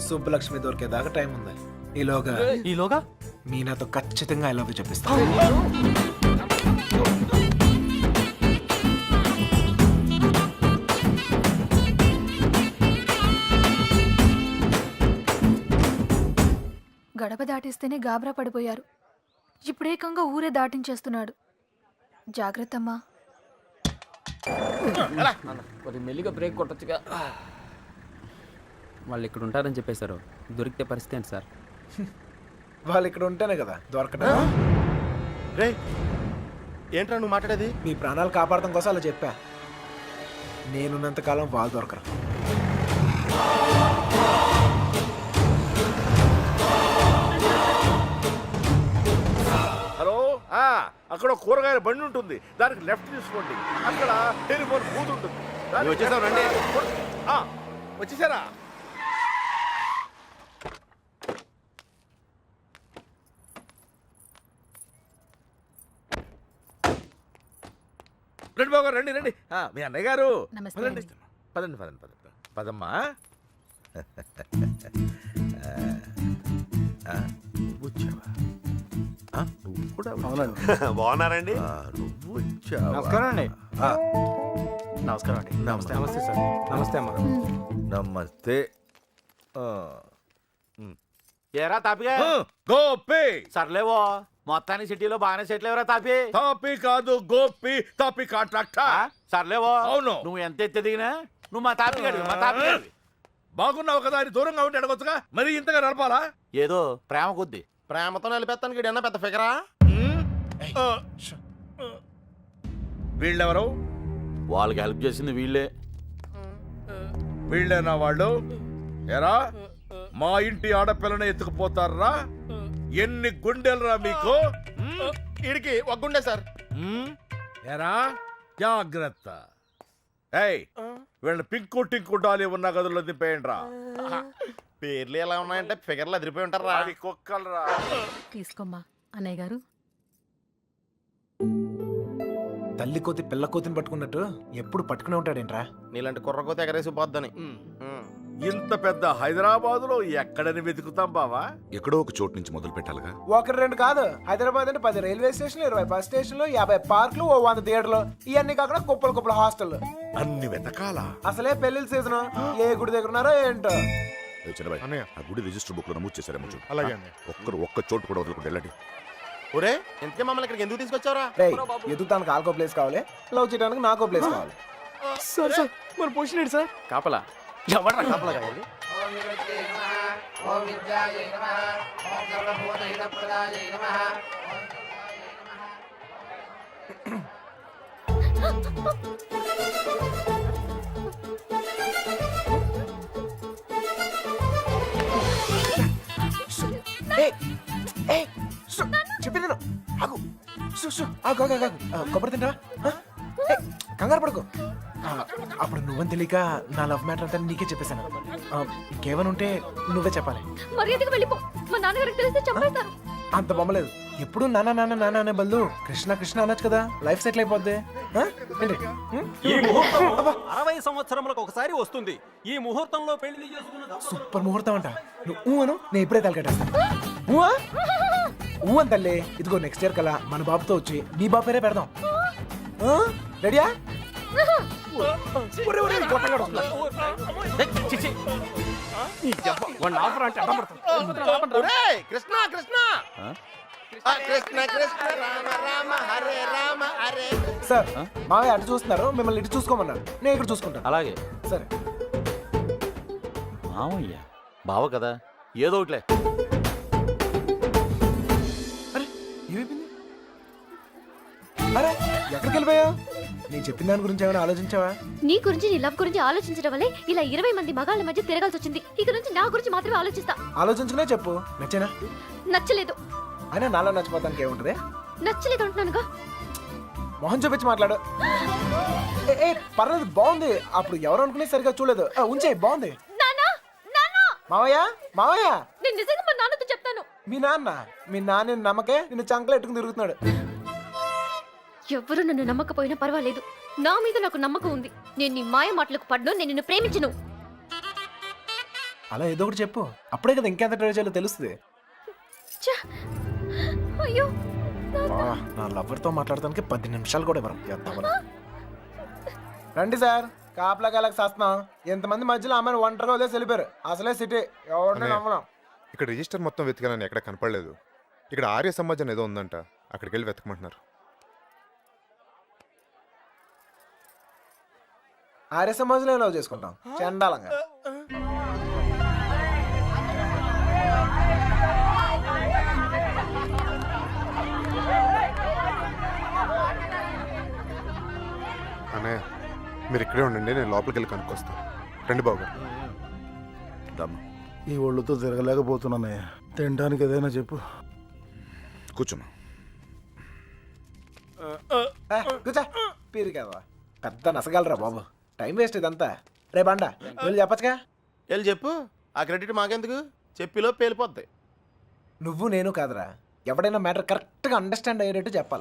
సుబ్బలక్ష్మి దొరికేదాకా టైం ఉంది. ఈలోగా మీనాతో ఖచ్చితంగా ఐ లవ్ యూ చెప్పిస్తా. గడప దాటిస్తేనే గాబరా పడిపోయారు. ఇప్పుడేకంగా ఊరే దాటించేస్తున్నాడు. జాగ్రత్తమ్మా. మెల్లిగా బ్రేక్ కొట్టచ్చుగా. వాళ్ళు ఇక్కడ ఉంటారని చెప్పేశారు. దొరికితే పరిస్థితి ఏంటి సార్? వాళ్ళు ఇక్కడ ఉంటేనే కదా దొరకటం. రే ఏంట్రా నువ్వు మాట్లాడేది? మీ ప్రాణాలు కాపాడటం కోసం అలా చెప్పా. నేనున్నంతకాలం వాళ్ళు దొరకరు. హలో అక్కడ కూరగాయల బండి ఉంటుంది, దానికి లెఫ్ట్ తీసుకోండి. అక్కడ టెలిఫోన్ బూత్ ఉంటుంది. వచ్చేసాం రండి. వచ్చేసారా? రండి బాబు గారు, రండి రండి. మీ అన్నయ్య గారు పదండి పదండి పదండి పదండి పదమ్మా. వచ్చావా? నువ్వు కూడా బాగున్నారండి? నువ్వు వచ్చావా? నమస్కారం అండి. నమస్కారం అండి. నమస్తే. నమస్తే సార్. నమస్తే అమ్మా. నమస్తే. ఏరా తాపిగా గోపి. సర్లేవో మొత్తానికి సిటీలో బాగానే సెటిల్ ఎవరా తాపి? తాపి కాదు గోపి, తాపి కాంట్రాక్టర్. సర్లేవో అవును. నువ్వు ఎంత ఎత్తి దిగినా నువ్వు మా తాపి గడివి, మా తాపి గడివి. బాగున్నావు కదా అని దూరంగా ఉండి అడగొచ్చుగా, మరి ఇంతగా నడపాలా? ఏదో ప్రేమ కొద్ది. ప్రేమతో నిలిపేస్తానికి ఈడన్నా పెద్ద ఫిగరా? వీళ్ళెవరు? వాళ్ళకి హెల్ప్ చేసింది వీళ్ళే. వీళ్ళేనా వాళ్ళు? ఎరా మా ఇంటి ఆడపిల్లని ఎత్తుకుపోతారా? ఎన్ని గుండెలరా మీకు? ఈడికి ఒక గుండె సార్. ఎరా జాగ్రత్త. ఏయ్ వీళ్ళని పింకు టింకు డాలి ఉన్న గదుల్లో దింపేయండి రా. పేర్లు ఎలా ఉన్నాయంటే ఫిగర్లు అదిరిపోయి ఉంటారా? అవి కుక్కలరా. తీసుకోమ్మా అన్నయ్య గారు. తల్లి కోతి పిల్ల కోతిని పట్టుకున్నట్టు ఎప్పుడు పట్టుకునే ఉంటాడేంట్రా? నీలాంటి కుర్రకోత ఎగరేసి పోద్దని. ఇంత పెద్ద హైదరాబాద్ లో ఎక్కడని వెతుకుతాం బావా? ఎక్కడో ఒక చోటు నుంచి మొదలు పెట్టాలిగా. ఒకటి రెండు కాదు, హైదరాబాద్ అంటే 10 రైల్వే స్టేషన్లు, 20 బస్ స్టేషన్లు, 50 పార్కులు, 100 థియేటర్లు, ఇవన్నీ కాకుండా కుప్పలు కుప్పల హాస్టల్. అన్ని వెతకాలా? అసలే పెళ్లిళ్ళ సీజన్, ఏ గుడి దగ్గర ఉన్నారో ఏంటో. ఆ గుడి రిజిస్టర్ బుక్ లో నమోదు చేశారేమో చూడు. అలాగే ఒక్క చోటు కూడా వదలకుండా వెళ్ళండి. ఒరే ఇంతకే మమ్మల్ని ఇక్కడికి ఎందుకు తీసుకొచ్చారా? రేయ్ ఎదుగుతానికి ఆల్కో ప్లేస్ కావాలి, లవ్ చేయడానికి నాకో ప్లేస్ కావాలి. సార్ సార్ మన పొజిషన్ ఏంటి సార్? కాపలా ఎవడరా కాపలా కావాలి? చెప్పింది ఆగు. కొబ్బరి తింటా, కంగారు పడుకో. అప్పుడు నువ్వని తెలియక నా లవ్ మ్యాటర్ అంతా నీకే చెప్పేశాను. ఇంకేమైనా ఉంటే నువ్వే చెప్పాలి. మర్యాదగా వెళ్ళిపో. మా నాన్నగారికి తెలిస్తే చంపేస్తారు. అంత బొమ్మలేదు. ఎప్పుడు నాన్న నాన్న నాన్న అనే బదులు కృష్ణ కృష్ణ అనొచ్చు కదా, లైఫ్ సెటిల్ అయిపోద్ది. ఏంటి? ఈ ముహూర్తం 60 సంవత్సరములకు ఒకసారి వస్తుంది. ఈ ముహూర్తంలో పెళ్లి చేసుకున్న సూపర్ ముహూర్తం అంట. నువ్వు అను, నేను ఇప్పుడే తలకట్టేస్తాను. ఊ అని తల్లి. ఇదిగో నెక్స్ట్ ఇయర్ కల్లా మన బాబుతో వచ్చి నీ బాబు పేరే పెడదాం. రెడీయా? ఒరేయ్, కృష్ణ కృష్ణ కృష్ణ కృష్ణ రామ రామ హరే రామ హరే. సార్ మావయ్య అటు చూస్తున్నారు, మిమ్మల్ని ఇటు చూసుకోమన్నారు, నేను ఇక్కడ చూసుకుంటాను. అలాగే సరే. మామయ్య బావ కదా, ఏదో ఒకట్లే. అరే ఏమైపోయింది? అరే ఎక్కడికి వెళ్ళిపోయావు? నేను చెప్పిన దాని గురించి ఏమైనా ఆలోచించావా? నీ గురించి నీ లవ్ గురించి ఆలోచించడం వల్లే ఇలా 20 మంది మగాళ్ళ మధ్య తిరగాల్సి వచ్చింది. ఇక నుంచి నా గురించి మాత్రమే ఆలోచిస్తా. ఆలోచించుకునే చెప్పు. నచ్చేనా? నచ్చలేదు. అయినా నాలో నచ్చిపోతానికి ఏముంటది? నచ్చలేదు అంటున్నానుగా. మొహం చూపించి మాట్లాడు. ఏ పర్లేదు, బాగుంది. అప్పుడు ఎవరు అనుకునే సరిగా చూడలేదు. ఉంచే, బాగుంది. మావయ్య మావయ్య, నేను నిజంగా మా నాన్నతో చెప్తాను. మీ నాన్న నమ్మకే నిన్ను చంకలు ఎట్టుకుని తిరుగుతున్నాడు. ఎవరు నన్ను నమ్మకపోయినా పర్వాలేదు, నా మీద నాకు నమ్మకం ఉంది. నేను నీ మాయ మాటలకు పడ్ను. నేను నిన్ను ప్రేమించను. అలా ఏదో ఒకటి చెప్పు, అప్పుడే కదా ఇంకెంత ట్రై చేయాలో తెలుస్తుంది. అయ్యో నా లవర్తో మాట్లాడటానికి 10 నిమిషాలు కూడా ఇవ్వరు. రండి సార్, కాపలా కాలకు చేస్తున్నాం. ఎంతమంది మధ్యలో అమ్మాయిని ఒంటరిగా వదిలేసి వెళ్ళిపోయారు. అసలే సిటీ, ఎవరిని నమ్మడం. ఇక్కడ రిజిస్టర్ మొత్తం వెతికానని ఎక్కడ కనపడలేదు. ఇక్కడ ఆర్య సమాజం ఏదో ఉందంట, అక్కడికి వెళ్ళి వెతకమంటున్నారు. ఆర్య సమాజంలో లవ్ చేసుకుంటాం చండాలంగా. మీరు ఇక్కడే ఉండండి, నేను లోపలికి వెళ్ళి కనుక్కొస్తాను. రండి బాబు గారు. దమ్ము ఈ ఒళ్ళుతో తిరగలేకపోతున్నానయ్యా, తినడానికి ఏదైనా చెప్పు. కూర్చోమా. కూర్చో. పీరు కదా పెద్ద నసగలరా బాబు, టైం వేస్ట్ ఇదంతా. రే బండ వెళ్ళి చెప్పచ్చుగా. వెళ్ళి చెప్పు, ఆ క్రెడిట్ మాకెందుకు, చెప్పిలో పేలిపోద్ది. నువ్వు నేను కాదురా, ఎవడైనా మ్యాటర్ కరెక్ట్గా అండర్స్టాండ్ అయ్యేటట్టు చెప్పాలి.